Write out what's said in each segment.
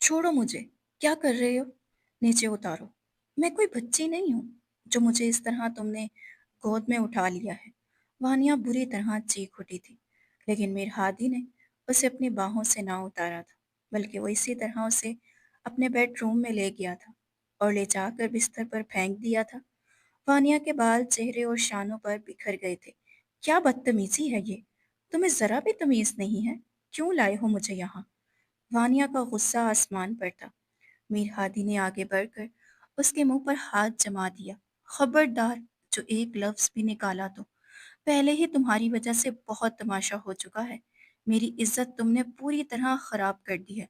छोड़ो मुझे। क्या कर रहे हो? नीचे उतारो। मैं कोई बच्ची नहीं हूँ जो मुझे इस तरह तुमने गोद में उठा लिया है। वानिया बुरी तरह चीख उठी थी, लेकिन मेरे हादी ने उसे अपनी बाहों से ना उतारा था, बल्कि वो इसी तरह उसे अपने बेडरूम में ले गया था और ले जाकर बिस्तर पर फेंक दिया था। वानिया के बाल चेहरे और शानों पर बिखर गए थे। क्या बदतमीजी है ये? तुम्हें जरा भी तमीज नहीं है? क्यों लाए हो मुझे यहाँ? वानिया का गुस्सा आसमान पर था। मीर हादी ने आगे बढ़कर उसके मुंह पर हाथ जमा दिया। खबरदार, जो एक लफ्ज भी निकाला तो पहले ही तुम्हारी वजह से बहुत तमाशा हो चुका है। मेरी इज्जत तुमने पूरी तरह खराब कर दी है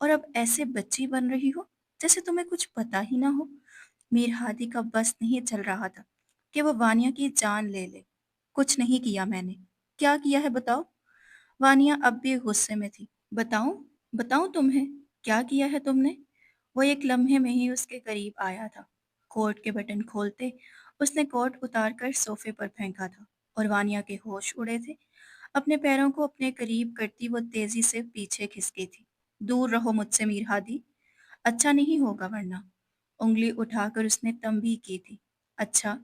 और अब ऐसे बच्ची बन रही हो जैसे तुम्हें कुछ पता ही ना हो। मीर हादी का बस नहीं चल रहा था कि वो वानिया की जान ले ले। कुछ नहीं किया मैंने। क्या किया है बताओ? वानिया अब भी गुस्से में थी। बताऊं? बताऊं तुम्हें? क्या किया है तुमने? वो एक लम्हे में ही उसके करीब आया था। कोट के बटन खोलते उसने कोट उतारकर सोफे पर फेंका था और वानिया के होश उड़े थे। अपने पैरों को अपने करीब करती वो तेजी से पीछे खिसकी थी। दूर रहो मुझसे मीर हादी, अच्छा नहीं होगा वरना। उंगली उठाकर उसने तंबी की थी। अच्छा,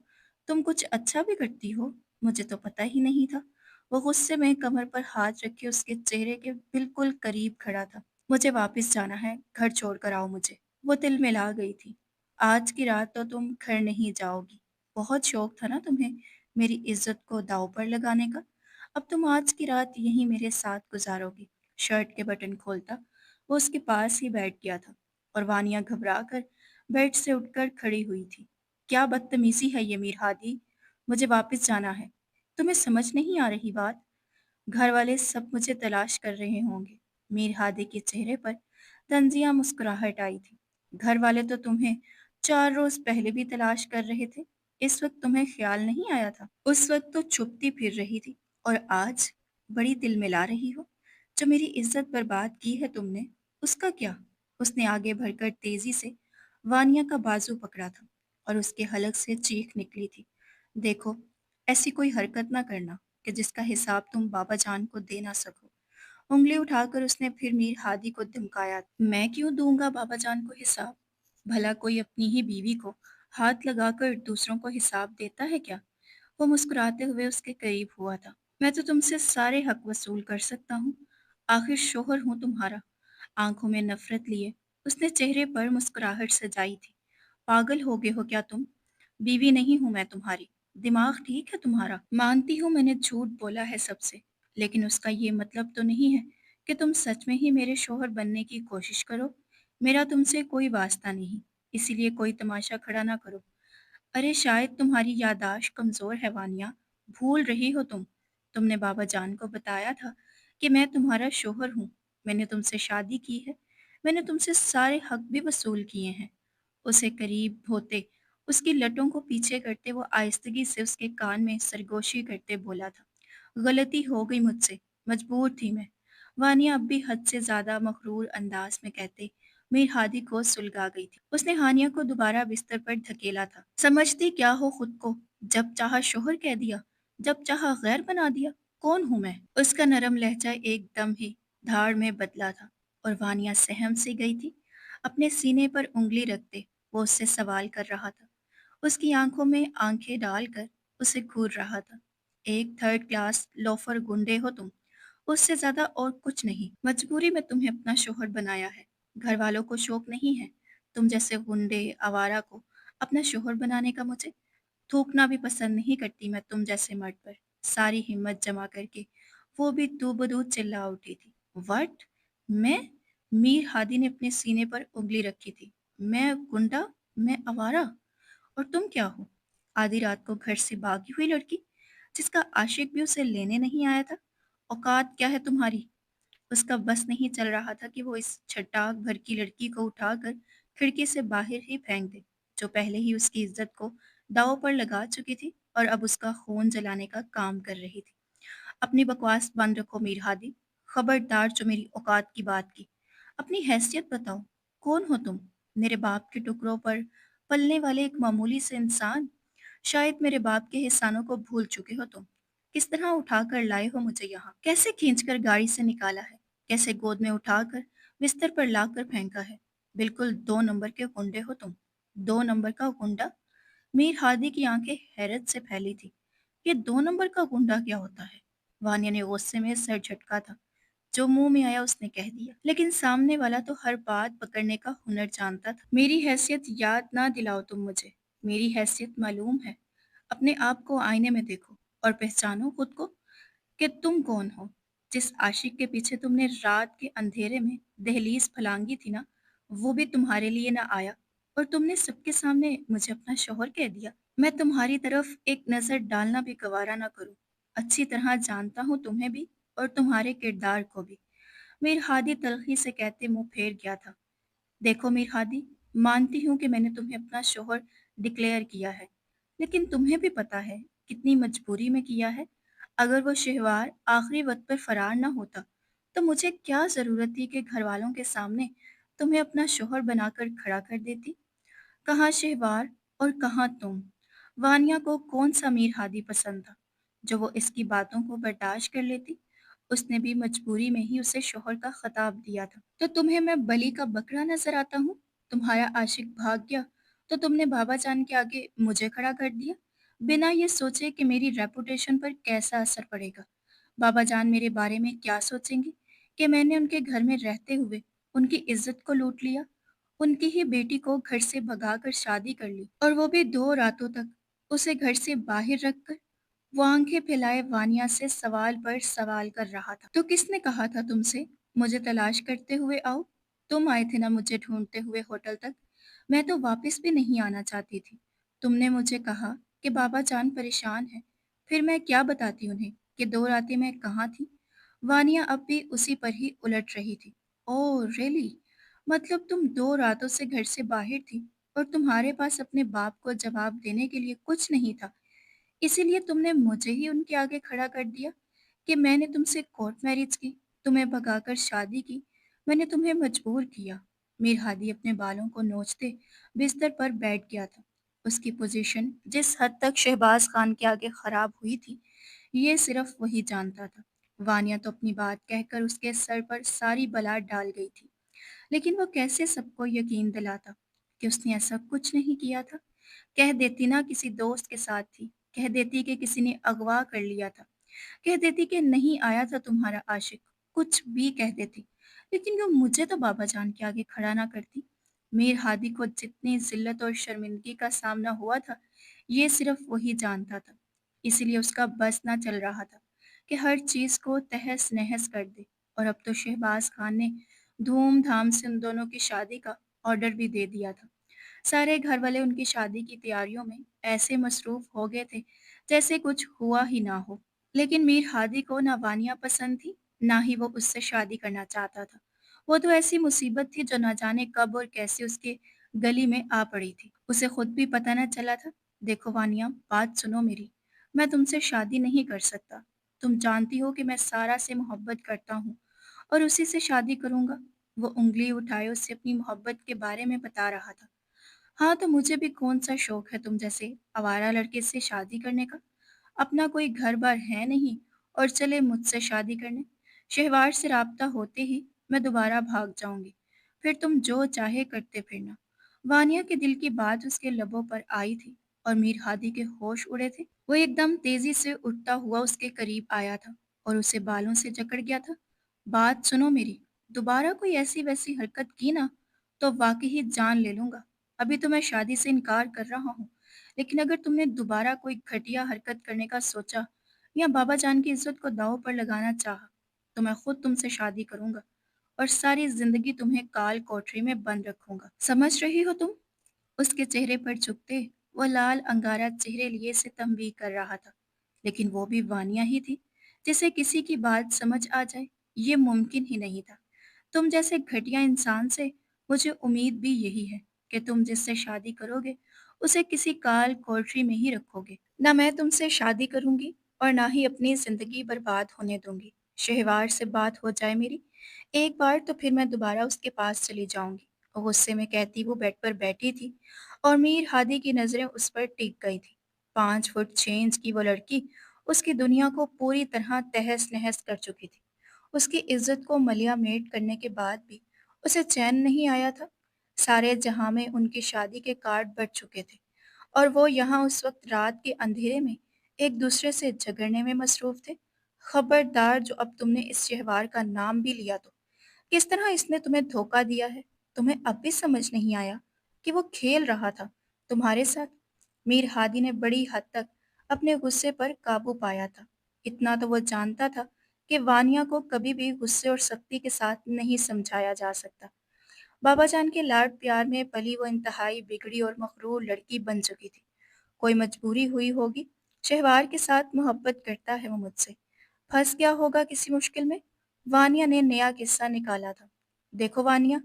तुम कुछ अच्छा भी करती हो? मुझे तो पता ही नहीं था। वो गुस्से में कमर पर हाथ रखे उसके चेहरे के बिल्कुल करीब खड़ा था। मुझे वापस जाना है, घर छोड़ कर आओ मुझे। वो तिलमिला गई थी। आज की रात तो तुम घर नहीं जाओगी। बहुत शौक था ना तुम्हें मेरी इज्जत को दांव पर लगाने का। अब तुम आज की रात यहीं मेरे साथ गुजारोगी। शर्ट के बटन खोलता वो उसके पास ही बैठ गया था और वानिया घबरा कर बेड से उठकर खड़ी हुई थी। क्या बदतमीजी है ये मीर हादी? मुझे वापस जाना है। तुम्हें समझ नहीं आ रही बात? घर वाले सब मुझे तलाश कर रहे होंगे। मीर हादी के चेहरे पर तंजिया मुस्कुराहट आई थी। घर वाले तो तुम्हें 4 रोज पहले भी तलाश कर रहे थे। इस वक्त तुम्हें ख्याल नहीं आया था? उस वक्त तो छुपती फिर रही थी और आज बड़ी दिल मिला रही हो। जो मेरी इज्जत बर्बाद की है तुमने, उसका क्या? उसने आगे बढ़कर तेजी से वानिया का बाजू पकड़ा था और उसके हलक से चीख निकली थी। देखो, ऐसी कोई हरकत ना करना कि जिसका हिसाब तुम बाबा जान को दे ना सको। उंगली उठाकर उसने फिर मीर हादी को धमकाया। मैं क्यों दूंगा बाबा जान को हिसाब? भला कोई अपनी ही बीवी को हाथ लगाकर दूसरों को हिसाब देता है क्या? वो मुस्कुराते हुए उसके करीब हुआ था। मैं तो तुमसे सारे हक वसूल कर सकता हूँ। आखिर शोहर हूँ तुम्हारा। आंखों में नफरत लिए उसने चेहरे पर मुस्कुराहट सजाई थी। पागल हो गए हो क्या तुम? बीवी नहीं हूं मैं तुम्हारी। दिमाग ठीक है तुम्हारा? मानती हूँ मैंने झूठ बोला है सबसे, लेकिन उसका ये मतलब तो नहीं है कि तुम सच में ही मेरे शोहर बनने की कोशिश करो। मेरा तुमसे कोई वास्ता नहीं, इसीलिए कोई तमाशा खड़ा ना करो। अरे शायद तुम्हारी याददाश्त कमजोर है वानिया। भूल रही हो तुम। तुमने बाबा जान को बताया था कि मैं तुम्हारा शोहर हूँ। मैंने तुमसे शादी की है। मैंने तुमसे सारे हक भी वसूल किए हैं। उसे करीब होते उसकी लटों को पीछे करते वो आहिस्तगी से उसके कान में सरगोशी करते बोला था। गलती हो गई मुझसे, मजबूर थी मैं। वानिया अब भी हद से ज्यादा मखरूर अंदाज में कहते मीर हादी को सुलगा गई थी। उसने हानिया को दोबारा बिस्तर पर धकेला था। समझती क्या हो खुद को? जब चाहा शोहर कह दिया, जब चाहा गैर बना दिया। कौन हूं मैं? उसका नरम लहजा एकदम ही धार में बदला था और वानिया सहम सी गई थी। अपने सीने पर उंगली रखते वो उससे सवाल कर रहा था। उसकी आंखों में आंखें डालकर उसे घूर रहा था। एक थर्ड क्लास लोफर गुंडे हो तुम, उससे ज्यादा और कुछ नहीं। मजबूरी में तुम्हें अपना शोहर बनाया है। घर वालों को शौक नहीं है तुम जैसे गुंडे आवारा को अपना शोहर बनाने का। मुझे थूकना भी पसंद नहीं करती मैं तुम जैसे मर्द पर। सारी हिम्मत जमा करके वो भी दो बदूद चिल्ला उठी थी। वट? मैं? मीर हादी ने अपने सीने पर उंगली रखी थी। मैं गुंडा? मैं आवारा? और तुम क्या हो? आधी रात को घर से भागी हुई लड़की जिसका आशिक भी उसे लेने नहीं आया था। औकात क्या है तुम्हारी? उसका बस नहीं चल रहा था कि वो इस छटाक भर की लड़की को उठाकर खिड़की से बाहर ही फेंक दे, जो पहले ही उसकी इज्जत को दांव पर लगा चुकी थी और अब उसका खून जलाने का काम कर रही थी। अपनी बकवास बंद रखो मीर हादी। खबरदार जो मेरी औकात की बात की। अपनी हैसियत बताओ। कौन हो तुम? मेरे बाप के टुकड़ों पर पलने वाले एक मामूली से इंसान? शायद मेरे बाप के एहसानों को भूल चुके हो तुम। किस तरह उठाकर लाए हो मुझे यहाँ? कैसे खींचकर गाड़ी से निकाला है? कैसे गोद में उठाकर बिस्तर पर लाकर फेंका है। बिल्कुल 2 नंबर के गुंडे हो तुम। 2 नंबर का गुंडा? मीर हादी की आंखें हैरत से फैली थी। ये 2 नंबर का गुंडा क्या होता है? वानिया ने गुस्से में सर झटका था। जो मुंह में आया उसने कह दिया, लेकिन सामने वाला तो हर बात पकड़ने का हुनर जानता था। मेरी हैसियत याद ना दिलाओ तुम मुझे। मेरी हैसियत मालूम है। अपने आप को आईने में देखो और पहचानो खुद को कि तुम कौन हो। जिस आशिक के पीछे तुमने रात के अंधेरे में दहलीज फलांगी थी ना, वो भी तुम्हारे लिए ना आया और तुमने सबके सामने मुझे अपना शौहर कह दिया। मैं तुम्हारी तरफ एक नजर डालना भी गवारा ना करूं। अच्छी तरह जानता हूँ तुम्हें भी और तुम्हारे किरदार को भी। मीर हादी तलखी से कहते मुंह फेर गया था। देखो मीर हादी, मानती हूँ कि मैंने तुम्हें अपना शौहर डिक्लेयर किया है, लेकिन तुम्हें भी पता है कितनी मजबूरी में किया है। अगर वो शहवार आखिरी वक्त पर फरार ना होता, तो मुझे क्या ज़रूरत थी कि घर वालों के सामने तुम्हें अपना शौहर बनाकर खड़ा कर देती। कहाँ शहवार और कहाँ तुम। वानिया को कौन सा मीर हादी पसंद था जो वो इसकी बातों को बर्दाश्त कर लेती। उसने भी मजबूरी में ही उसे शौहर का खिताब दिया था। तो तुम्हें मैं बलि का बकरा नजर आता हूँ? तुम्हारा आशिक भाग गया तो तुमने बाबा जान के आगे मुझे खड़ा कर दिया, बिना ये सोचे कि मेरी रेपुटेशन पर कैसा असर पड़ेगा। बाबा जान मेरे बारे में क्या सोचेंगे कि मैंने उनके घर में रहते हुए उनकी इज्जत को लूट लिया, उनकी ही बेटी को घर से भगाकर शादी कर ली, और वो भी 2 रातों तक उसे घर से बाहर रखकर। वो आंखें फैलाए वानिया से सवाल पर सवाल कर रहा था। तो किसने कहा था तुमसे मुझे तलाश करते हुए आओ? तुम आए थे ना मुझे ढूंढते हुए होटल तक। मैं तो वापस भी नहीं आना चाहती थी। तुमने मुझे कहा कि बाबा जान परेशान है। फिर मैं क्या बताती उन्हें कि 2 रातें मैं कहाँ थी? वानिया अब भी उसी पर ही उलट रही थी। Oh really? मतलब तुम 2 रातों से घर से बाहर थी और तुम्हारे पास अपने बाप को जवाब देने के लिए कुछ नहीं था, इसीलिए तुमने मुझे ही उनके आगे खड़ा कर दिया कि मैंने तुमसे कोर्ट मैरिज की, तुम्हें भगाकर शादी की, मैंने तुम्हें मजबूर किया। मीर हादी अपने बालों को नोचते बिस्तर पर बैठ गया था। उसकी पोजीशन जिस हद तक शहबाज खान के आगे खराब हुई थी, ये सिर्फ वही जानता था। वानिया तो अपनी बात कहकर उसके सर पर सारी बला डाल गई थी, लेकिन वो कैसे सबको यकीन दिलाता कि उसने ऐसा कुछ नहीं किया था। कह देती ना किसी दोस्त के साथ थी, कह देती कि किसी ने अगवा कर लिया था, कह देती कि नहीं आया था तुम्हारा आशिक, कुछ भी कह देती, लेकिन क्यों मुझे तो बाबा जान के आगे खड़ा ना करती। मीर हादी को जितनी जिल्लत और शर्मिंदगी का सामना हुआ था, ये सिर्फ वही जानता था। इसीलिए उसका बस ना चल रहा था कि हर चीज़ को तहस नहस कर दे। और अब तो शहबाज खान ने धूमधाम से उन दोनों की शादी का ऑर्डर भी दे दिया था। सारे घर वाले उनकी शादी की तैयारियों में ऐसे मसरूफ हो गए थे जैसे कुछ हुआ ही ना हो। लेकिन मीर हादी को ना वानिया पसंद थी, ना ही वो उससे शादी करना चाहता था। वो तो ऐसी मुसीबत थी जो ना जाने कब और कैसे उसके गली में आ पड़ी थी, उसे खुद भी पता न चला था। देखो वानिया, बात सुनो मेरी। मैं तुमसे शादी नहीं कर सकता। तुम जानती हो कि मैं सारा से मोहब्बत करता हूँ और उसी से शादी करूंगा। वो उंगली उठाए उससे अपनी मोहब्बत के बारे में बता रहा था। हाँ, तो मुझे भी कौन-सा शौक है तुम जैसे आवारा लड़के से शादी करने का? अपना कोई घर-बार है नहीं और चले मुझसे शादी करने। शहवार से राब्ता होते ही मैं दोबारा भाग जाऊँगी, फिर तुम जो चाहे करते फिरना। वानिया के दिल की बात उसके लबों पर आई थी और मीर हादी के होश उड़े थे। वो एकदम तेज़ी से उठता हुआ उसके करीब आया था और उसे बालों से जकड़ गया था। बात सुनो मेरी, दोबारा कोई ऐसी-वैसी हरकत की ना, तो वाक़ई ही जान ले लूँगा। अभी तो मैं शादी से इनकार कर रहा हूँ, लेकिन अगर तुमने दोबारा कोई घटिया हरकत करने का सोचा या बाबा जान की इज्जत को दांव पर लगाना चाहा, तो मैं खुद तुमसे शादी करूंगा और सारी जिंदगी तुम्हें काल कोठरी में बंद रखूंगा। समझ रही हो तुम? उसके चेहरे पर झुकते वो लाल अंगारा चेहरे लिए से तंबीह कर रहा था, लेकिन वो भी वानिया ही थी जिसे किसी की बात समझ आ जाए, ये मुमकिन ही नहीं था। तुम जैसे घटिया इंसान से मुझे उम्मीद भी यही है कि तुम जिससे शादी करोगे उसे किसी काल कोठरी में ही रखोगे। ना मैं तुमसे शादी करूंगी और ना ही अपनी जिंदगी बर्बाद होने दूंगी। शहवार से बात हो जाए मेरी एक बार तो फिर मैं दोबारा उसके पास चली जाऊंगी। और गुस्से में कहती वो बेड पर बैठी थी और मीर हादी की नजरें उस पर टिक गई थी। 5 फुट 6 इंच की वो लड़की उसकी दुनिया को पूरी तरह तहस नहस कर चुकी थी। उसकी इज्जत को मलिया मेट करने के बाद भी उसे चैन नहीं आया था। सारे जहां में उनकी शादी के कार्ड बँट चुके थे और वो यहाँ उस वक्त रात के अंधेरे में एक दूसरे से झगड़ने में मसरूफ थे। खबरदार, जो अब तुमने इस त्योहार का नाम भी लिया तो किस तरह इसने तुम्हें धोखा दिया है। तुम्हें अब भी समझ नहीं आया कि वो खेल रहा था तुम्हारे साथ। मीर हादी ने बड़ी हद तक अपने गुस्से पर काबू पाया था। इतना तो वो जानता था कि वानिया को कभी भी गुस्से और सख्ती के साथ नहीं समझाया जा सकता। बाबा जान के लाड प्यार में पली वो इंतहाई बिगड़ी और मखरूर लड़की बन चुकी थी। कोई मजबूरी हुई होगी। शहवार के साथ मोहब्बत करता है वो मुझसे। फंस गया होगा किसी मुश्किल में। वानिया ने नया किस्सा निकाला था। देखो वानिया,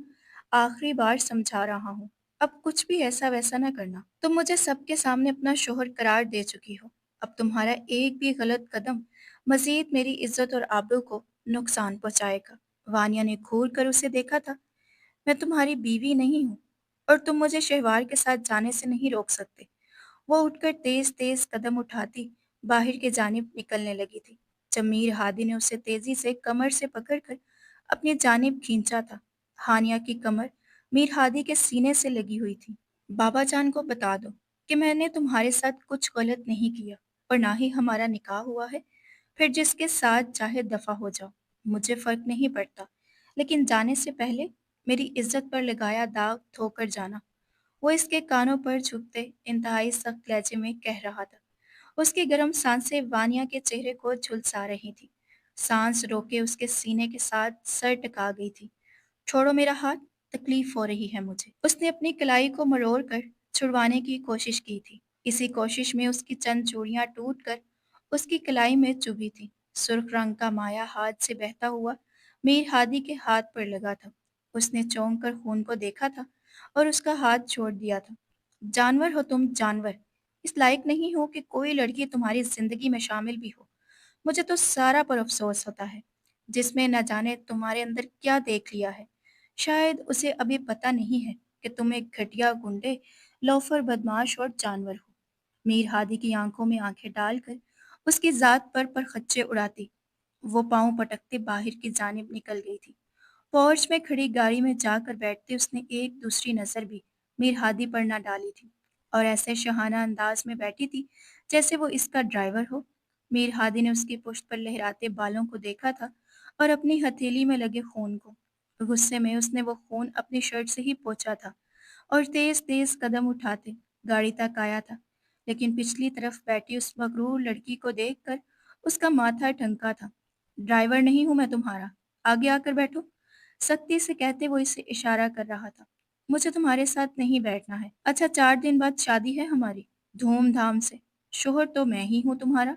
आखिरी बार समझा रहा हूँ, अब कुछ भी ऐसा वैसा ना करना। तुम मुझे सबके सामने अपना शोहर करार दे चुकी हो। अब तुम्हारा एक भी गलत कदम मजीद मेरी इज्जत और आबरू को नुकसान पहुंचाएगा। वानिया ने घूर कर उसे देखा था। मैं तुम्हारी बीवी नहीं हूँ और तुम मुझे शहवार के साथ जाने से नहीं रोक सकते। वो उठकर तेज तेज कदम उठाती बाहर की जानिब निकलने लगी थी जब मीर हादी ने उसे तेजी से कमर से पकड़कर अपनी जानिब खींचा था। हानिया की कमर मीर हादी के सीने से लगी हुई थी। बाबा जान को बता दो कि मैंने तुम्हारे साथ कुछ गलत नहीं किया और ना ही हमारा निकाह हुआ है। फिर जिसके साथ चाहे दफा हो जाओ, मुझे फर्क नहीं पड़ता, लेकिन जाने से पहले मेरी इज्जत पर लगाया दाग धोकर जाना। वो इसके कानों पर झुकते इंतहाई सख्त लहजे में कह रहा था। उसकी गर्म सांसें वानिया के चेहरे को झुलसा रही थी। सांस रोके उसके सीने के साथ सर टका गई थी। छोड़ो मेरा हाथ, तकलीफ हो रही है मुझे। उसने अपनी कलाई को मरोड़ कर छुड़वाने की कोशिश की थी। इसी कोशिश में उसकी चंद चूड़ियां टूट कर उसकी कलाई में चुभी थी। सुर्ख रंग का माया हाथ से बहता हुआ मीर हादी के हाथ पर लगा था। उसने चौंक कर खून को देखा था और उसका हाथ छोड़ दिया था। जानवर हो तुम, जानवर। इस लायक नहीं हो कि कोई लड़की तुम्हारी जिंदगी में शामिल भी हो। मुझे तो सारा पर अफसोस होता है, जिसमें न जाने तुम्हारे अंदर क्या देख लिया है। शायद उसे अभी पता नहीं है कि तुम एक घटिया गुंडे, लोफर, बदमाश और जानवर हो। मीर हादी की आंखों में आंखें डालकर उसकी जात पर खच्चे उड़ाती वो पांव पटकते बाहर की जानिब निकल गई थी। पोर्च में खड़ी गाड़ी में जाकर बैठते उसने एक दूसरी नज़र भी मीर हादी पर न डाली थी और ऐसे शहाना अंदाज में बैठी थी जैसे वो इसका ड्राइवर हो। मीर हादी ने उसकी पुश्त पर लहराते बालों को देखा था और अपनी हथेली में लगे खून को। गुस्से में उसने वो खून अपनी शर्ट से ही पोंछा था और तेज तेज कदम उठाते गाड़ी तक आया था। लेकिन पिछली तरफ बैठी उस मगरूर लड़की को देखकर उसका माथा ठनका था। ड्राइवर नहीं हूं मैं तुम्हारा, आगे आकर बैठो। सख्ती से कहते वो इसे इशारा कर रहा था। मुझे तुम्हारे साथ नहीं बैठना है। अच्छा, 4 दिन बाद शादी है हमारी, धूमधाम से। शोहर तो मैं ही हूँ तुम्हारा,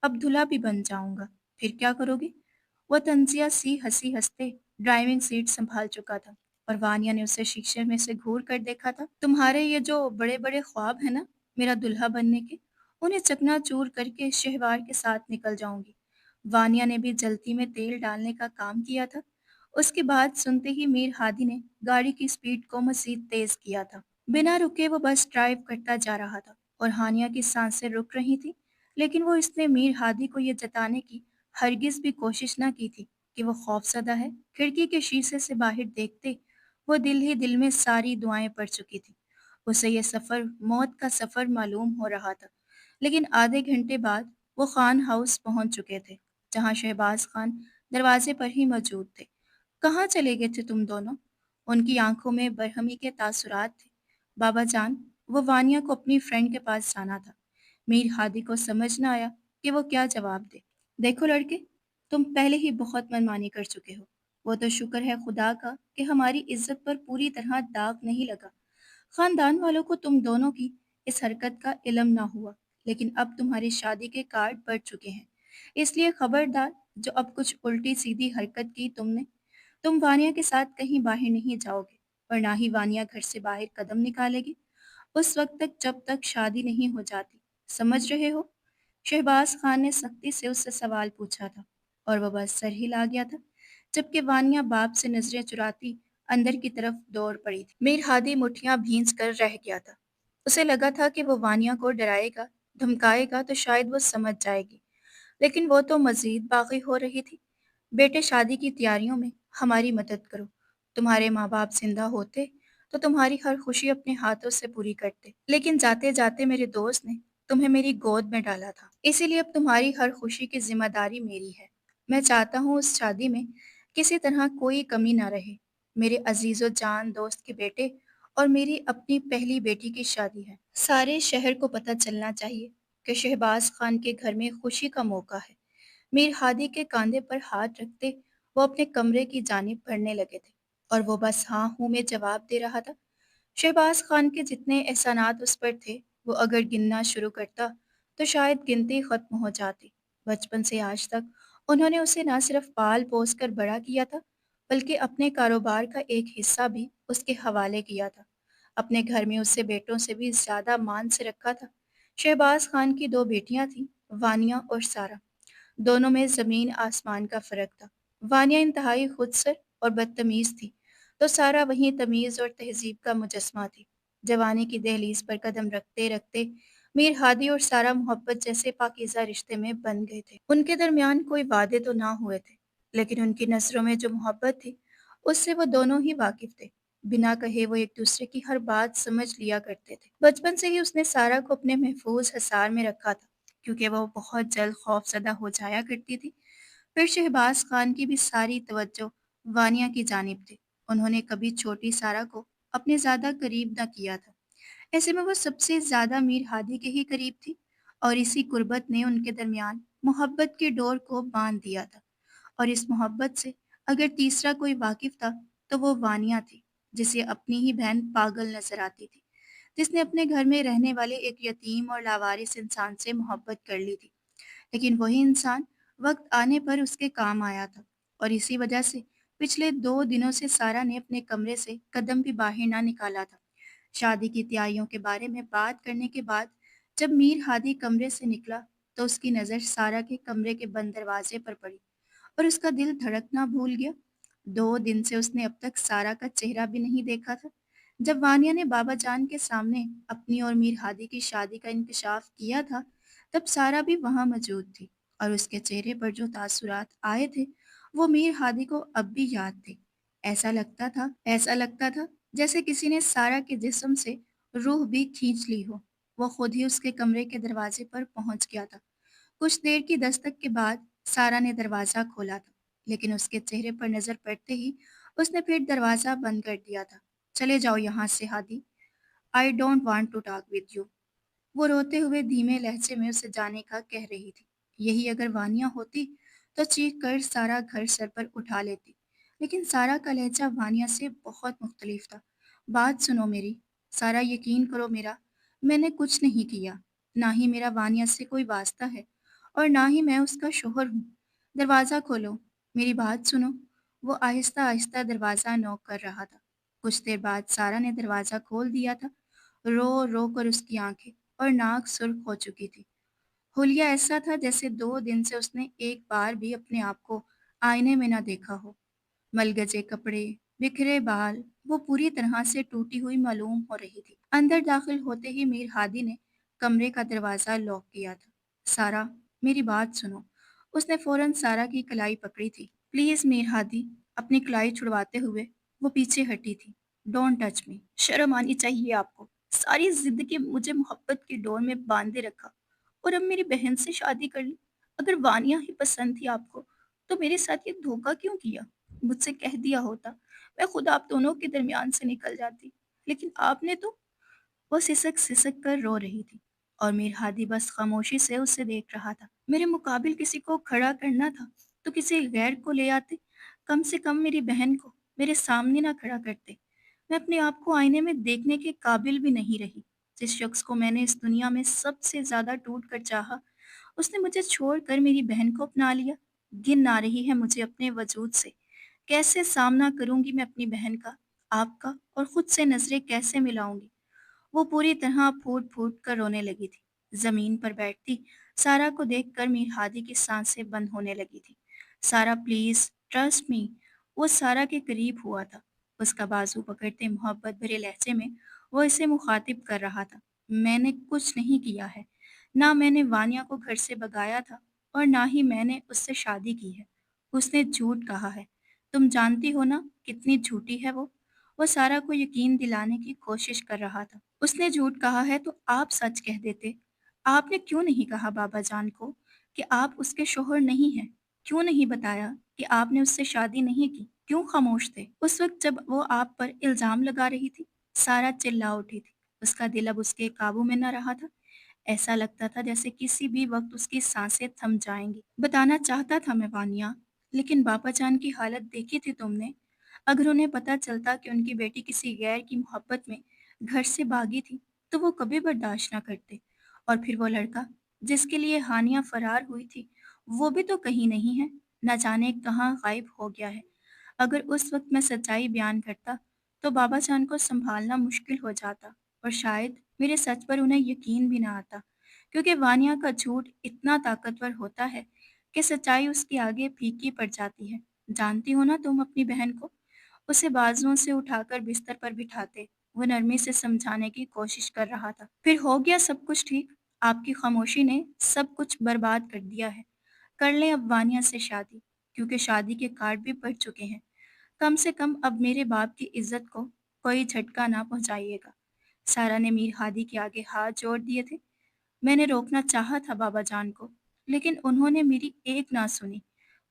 अब दूल्हा भी बन जाऊंगा। फिर क्या करोगे? वो तंजिया सी हंसी हंसते ड्राइविंग सीट संभाल चुका था और वानिया ने उसे शीशे में से घूर कर देखा था। तुम्हारे ये जो बड़े बड़े ख्वाब है ना मेरा दुल्हा बनने के, उन्हें चकनाचूर करके शहवार के साथ निकल जाऊंगी। वानिया ने भी जल्दी में तेल डालने का काम किया था। उसकी बात सुनते ही मीर हादी ने गाड़ी की स्पीड को मजीद तेज किया था। बिना रुके वो बस ड्राइव करता जा रहा था और हानिया की सांसें रुक रही थी। लेकिन वो इसने मीर हादी को ये जताने की हरगिज भी कोशिश न की थी कि वो खौफजदा है। खिड़की के शीशे से बाहर देखते वो दिल ही दिल में सारी दुआएं पड़ चुकी थी। उसे ये सफ़र मौत का सफ़र मालूम हो रहा था। लेकिन आधे घंटे बाद वो खान हाउस पहुंच चुके थे, जहां शहबाज खान दरवाजे पर ही मौजूद थे। कहाँ चले गए थे तुम दोनों? उनकी आंखों में बरहमी के तासुरात थे। बाबा जान, वो वानिया को अपनी फ्रेंड के पास जाना था। मीर हादी को समझ न आया कि वो क्या जवाब दे। देखो लड़के, तुम पहले ही बहुत मनमानी कर चुके हो। वो तो शुक्र है खुदा का कि हमारी इज्जत पर पूरी तरह दाग नहीं लगा। खानदान वालों को तुम दोनों की इस हरकत का इल्म ना हुआ, लेकिन अब तुम्हारी शादी के कार्ड पड़ चुके हैं। इसलिए खबरदार, जो अब कुछ उल्टी सीधी हरकत की तुमने, तुम वानिया के साथ कहीं बाहर नहीं जाओगे और ना ही वानिया घर से बाहर कदम निकालेगी उस वक्त तक जब तक शादी नहीं हो जाती। समझ रहे हो? शहबाज खान ने सख्ती से उससे सवाल पूछा था और वह बस सर हिला गया था, जबकि वानिया बाप से नजरें चुराती अंदर की तरफ दौड़ पड़ी थी। मीर हादी मुठ्ठियां भींच कर रह गया था। उसे लगा था कि वो वानिया को डराएगा, धमकाएगा तो शायद वो समझ जाएगी, लेकिन वो तो मजीद बागी हो रही थी। बेटे, शादी की तैयारियों में हमारी मदद करो। तुम्हारे माँ बाप जिंदा होते तो तुम्हारी हर खुशी अपने हाथों से पूरी करते, लेकिन जाते जाते मेरे दोस्त ने तुम्हें मेरी गोद में डाला था। इसीलिए अब तुम्हारी हर खुशी की जिम्मेदारी मेरी है। मैं चाहता हूँ उस शादी में किसी तरह कोई कमी ना रहे। मेरे अजीजो जान दोस्त के बेटे और मेरी अपनी पहली बेटी की शादी है। सारे शहर को पता चलना चाहिए कि शहबाज खान के घर में खुशी का मौका है। मीर हादी के कंधे पर हाथ रखते वो अपने कमरे की जानिब बढ़ने लगे थे, और वो बस हाँ हूँ में जवाब दे रहा था। शहबाज खान के जितने एहसानात उस पर थे, वो अगर गिनना शुरू करता तो शायद गिनती खत्म हो जाती। बचपन से आज तक उन्होंने उसे न सिर्फ पाल पोस कर बड़ा किया था, बल्कि अपने कारोबार का एक हिस्सा भी उसके हवाले किया था। अपने घर में उससे बेटों से भी ज्यादा मान से रखा था। शहबाज खान की दो बेटियां थीं, वानिया और सारा। दोनों में ज़मीन आसमान का फ़र्क था। वानिया इंतहाई खुदसर और बदतमीज़ थी, तो सारा वहीं तमीज़ और तहज़ीब का मुजस्मा थी। जवानी की दहलीज पर कदम रखते रखते मीर हादी और सारा मोहब्बत जैसे पाकीज़ा रिश्ते में बन गए थे। उनके दरमियान कोई वादे तो ना हुए थे, लेकिन उनकी नज़रों में जो मोहब्बत थी, उससे वो दोनों ही वाकिफ़ थे। बिना कहे वो एक दूसरे की हर बात समझ लिया करते थे। बचपन से ही उसने सारा को अपने महफूज हसार में रखा था, क्योंकि वो बहुत जल्द खौफज़दा हो जाया करती थी। फिर शहबाज खान की भी सारी तवज्जो वानिया की जानिब थी। उन्होंने कभी छोटी सारा को अपने ज़्यादा करीब न किया था। ऐसे में वो सबसे ज़्यादा मीर हादी के ही करीब थी, और इसी कुर्बत ने उनके दरमियान मोहब्बत के डोर को बांध दिया था। और इस मोहब्बत से अगर तीसरा कोई वाकिफ था, तो वो वानिया थी, जिसे अपनी ही बहन पागल नजर आती थी, जिसने अपने घर में रहने वाले एक यतीम और लावारिस इंसान से मोहब्बत कर ली थी। लेकिन वही इंसान वक्त आने पर उसके काम आया था, और इसी वजह से पिछले 2 दिनों से सारा ने अपने कमरे से कदम भी बाहर ना निकाला था। शादी की तैयारियों के बारे में बात करने के बाद जब मीर हादी कमरे से निकला, तो उसकी नज़र सारा के कमरे के बंद दरवाजे पर पड़ी, और उसका दिल धड़कना भूल गया। 2 दिन से उसने अब तक सारा का चेहरा भी नहीं देखा था। जब वानिया ने बाबा जान के सामने अपनी और मीर हादी की शादी का इंकशाफ किया था, तब सारा भी वहां मौजूद थी, और उसके चेहरे पर जो तासुरात आए थे, वो मीर हादी को अब भी याद थे। ऐसा लगता था जैसे किसी ने सारा के जिस्म से रूह भी खींच ली हो। वो खुद ही उसके कमरे के दरवाजे पर पहुंच गया था। कुछ देर की दस्तक के बाद सारा ने दरवाज़ा खोला था, लेकिन उसके चेहरे पर नज़र पड़ते ही उसने फिर दरवाज़ा बंद कर दिया था। चले जाओ यहाँ से Hadi, I don't want to talk with you. वो रोते हुए धीमे लहजे में उसे जाने का कह रही थी। यही अगर वानिया होती तो चीख कर सारा घर सर पर उठा लेती, लेकिन सारा का लहजा वानिया से बहुत मुख्तलिफ था। बात सुनो मेरी, सारा, यकीन करो मेरा, मैंने कुछ नहीं किया। ना ही मेरा वानिया से कोई वास्ता है, और ना ही मैं उसका शोहर हूँ। दरवाज़ा खोलो, मेरी बात सुनो। वो आहिस्ता आहिस्ता दरवाज़ा नॉक कर रहा था। कुछ देर बाद सारा ने दरवाज़ा खोल दिया था। रो रो कर उसकी आंखें और नाक सुर्ख हो चुकी थी। हुलिया ऐसा था जैसे 2 दिन से उसने एक बार भी अपने आप को आईने में न देखा हो। मलगजे कपड़े, बिखरे बाल, वो पूरी तरह से टूटी हुई मालूम हो रही थी। अंदर दाखिल होते ही मीर हादी ने कमरे का दरवाज़ा लॉक किया था। सारा, मेरी बात सुनो। उसने फौरन सारा की कलाई पकड़ी थी। प्लीज़ मीर हादी, अपनी कलाई छुड़वाते हुए वो पीछे हटी थी। Don't touch me. शर्म आनी चाहिए आपको। सारी जिंदगी मुझे मोहब्बत की डोर में बांधे रखा, और अब मेरी बहन से शादी कर ली। अगर वानिया ही पसंद थी आपको, तो मेरे साथ ये धोखा क्यों किया? मुझसे कह दिया होता, मैं खुद आप दोनों के दरमियान से निकल जाती। लेकिन आपने तो। वो सिसक सिसक कर रो रही थी, और मीर हादी बस खामोशी से उसे देख रहा था। मेरे मुकाबिल किसी को खड़ा करना था तो किसी गैर को ले आते। कम से कम मेरी बहन को मेरे सामने ना खड़ा करते। मैं अपने आप को आईने में देखने के काबिल भी नहीं रही। जिस शख्स को मैंने इस दुनिया में सबसे ज्यादा टूट कर चाहा, उसने मुझे छोड़कर मेरी बहन को अपना लिया। घिन आ रही है मुझे अपने वजूद से। कैसे सामना करूंगी मैं अपनी बहन का, आपका, और खुद से नजरें कैसे मिलाऊंगी? वो पूरी तरह फूट फूट कर रोने लगी थी। जमीन पर बैठती सारा को देखकर मीर हादी की सांसें बंद होने लगी थी। सारा, प्लीज ट्रस्ट मी। वो सारा के करीब हुआ था। उसका बाजू पकड़ते मोहब्बत भरे लहजे में वो इसे मुखातिब कर रहा था। मैंने कुछ नहीं किया है। ना मैंने वानिया को घर से भगाया था, और ना ही मैंने उससे शादी की है। उसने झूठ कहा है। तुम जानती हो ना कितनी झूठी है वो। वो सारा को यकीन दिलाने की कोशिश कर रहा था। उसने झूठ कहा है तो आप सच कह देते। आपने क्यों नहीं कहा बाबा जान को कि आप उसके शोहर नहीं हैं? क्यों नहीं बताया कि आपने उससे शादी नहीं की? क्यों खामोश थे? उस वक्त जब वो आप पर इल्जाम लगा रही थी, सारा चिल्ला उठी थी। उसका दिल अब उसके काबू में न रहा था। ऐसा लगता था जैसे किसी भी वक्त उसकी सांसें थम जाएंगी। बताना चाहता था मैं वानिया, लेकिन बाबा जान की हालत देखी थी तुमने। अगर उन्हें पता चलता कि उनकी बेटी किसी गैर की मोहब्बत में घर से भागी थी, तो वो कभी बर्दाश्त ना करते। और फिर वो लड़का जिसके लिए हानिया फरार हुई थी, वो भी तो कहीं नहीं है, न जाने कहाँ गायब हो गया है। अगर उस वक्त मैं सच्चाई बयान करता, तो बाबा जान को संभालना मुश्किल हो जाता और शायद मेरे सच पर उन्हें यकीन भी ना आता, क्योंकि वानिया का झूठ इतना ताकतवर होता है कि सच्चाई उसके आगे फीकी पड़ जाती है। जानती हो ना तुम अपनी बहन को। उसे बाजुओं से उठाकर बिस्तर पर बिठाते वो नरमी से समझाने की कोशिश कर रहा था। फिर हो गया सब कुछ ठीक। आपकी खामोशी ने सब कुछ बर्बाद कर दिया है। कर लें अब वानिया से शादी, क्योंकि शादी के कार्ड भी पड़ चुके हैं। कम से कम अब मेरे बाप की इज्जत को कोई झटका ना पहुंचाइएगा। सारा ने मीर हादी के आगे हाथ जोड़ दिए थे। मैंने रोकना चाहा था बाबा जान को, लेकिन उन्होंने मेरी एक ना सुनी।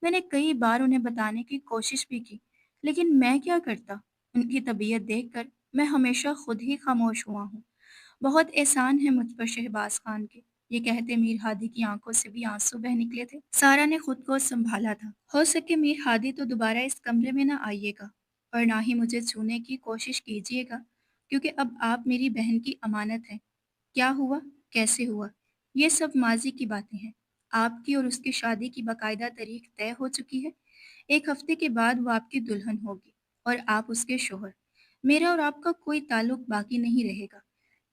मैंने कई बार उन्हें बताने की कोशिश भी की, लेकिन मैं क्या करता। उनकी तबीयत देखकर मैं हमेशा खुद ही खामोश हुआ हूँ। बहुत एहसान है मुझ पर शहबाज खान के। ये कहते मीर हादी की आंखों से भी आंसू बह निकले थे। सारा ने खुद को संभाला था। हो सके मीर हादी तो दोबारा इस कमरे में ना आइएगा, और ना ही मुझे छूने की कोशिश कीजिएगा, क्योंकि अब आप मेरी बहन की अमानत हैं। क्या हुआ, कैसे हुआ, ये सब माजी की बातें हैं। आपकी और उसकी शादी की बाकायदा तारीख तय हो चुकी है। 1 हफ्ते के बाद वो आपकी दुल्हन होगी और आप उसके शोहर। मेरा और आपका कोई ताल्लुक बाकी नहीं रहेगा।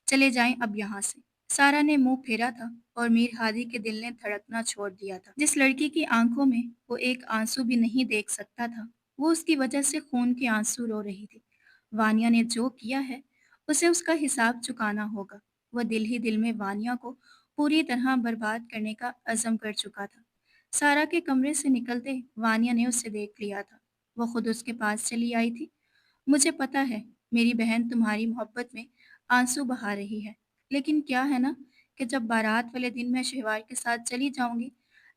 चले जाएं अब यहाँ से। सारा ने मुंह फेरा था और मीर हादी के दिल ने धड़कना छोड़ दिया था। जिस लड़की की आंखों में वो एक आंसू भी नहीं देख सकता था, वो उसकी वजह से खून के आंसू रो रही थी। वानिया ने जो किया है, उसे उसका हिसाब चुकाना होगा। वह दिल ही दिल में वानिया को पूरी तरह बर्बाद करने का अज़म कर चुका था। सारा के कमरे से निकलते वानिया ने उसे देख लिया था। वो खुद उसके पास चली आई थी। मुझे पता है मेरी बहन तुम्हारी मोहब्बत में आंसू बहा रही है, लेकिन क्या है ना कि जब बारात वाले दिन मैं शहवार के साथ चली जाऊंगी,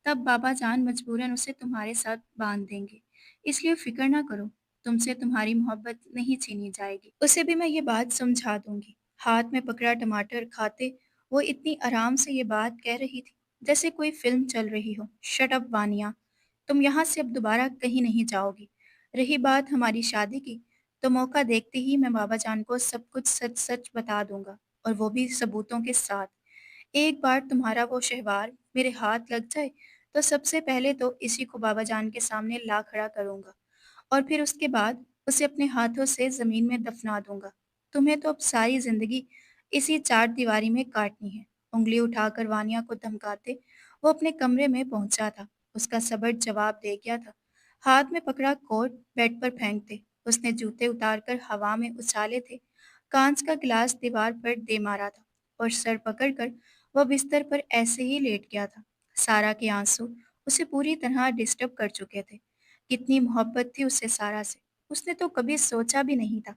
तब बाबा जान मजबूरन उसे तुम्हारे साथ बांध देंगे। इसलिए फिक्र ना करो, तुमसे तुम्हारी मोहब्बत नहीं छीनी जाएगी। उसे भी मैं ये बात समझा दूंगी। हाथ में पकड़ा टमाटर खाते वो इतनी आराम से ये बात कह रही थी जैसे कोई फिल्म चल रही हो। शट अप वानिया, तुम यहाँ से अब दोबारा कहीं नहीं जाओगी। रही बात हमारी शादी की, तो मौका देखते ही मैं बाबा जान को सब कुछ सच सच बता दूंगा, और वो भी सबूतों के साथ। एक बार तुम्हारा वो शहवार मेरे हाथ लग जाए, तो सबसे पहले तो इसी को बाबा जान के सामने ला खड़ा करूंगा, और फिर उसके बाद उसे अपने हाथों से जमीन में दफना दूंगा। तुम्हें तो अब सारी जिंदगी इसी चार दीवारी में काटनी है। उंगली उठाकर वानिया को धमकाते वो अपने कमरे में पहुंचा था। उसका सबट जवाब दे गया था। हाथ में पकड़ा कोट बेड पर फेंकते उसने जूते उतारकर हवा में उछाले थे। कांच का गिलास दीवार पर दे मारा था और सर पकड़कर वह बिस्तर पर ऐसे ही लेट गया था। सारा के आंसू उसे पूरी तरह डिस्टर्ब कर चुके थे। कितनी मोहब्बत थी उसे सारा से। उसने तो कभी सोचा भी नहीं था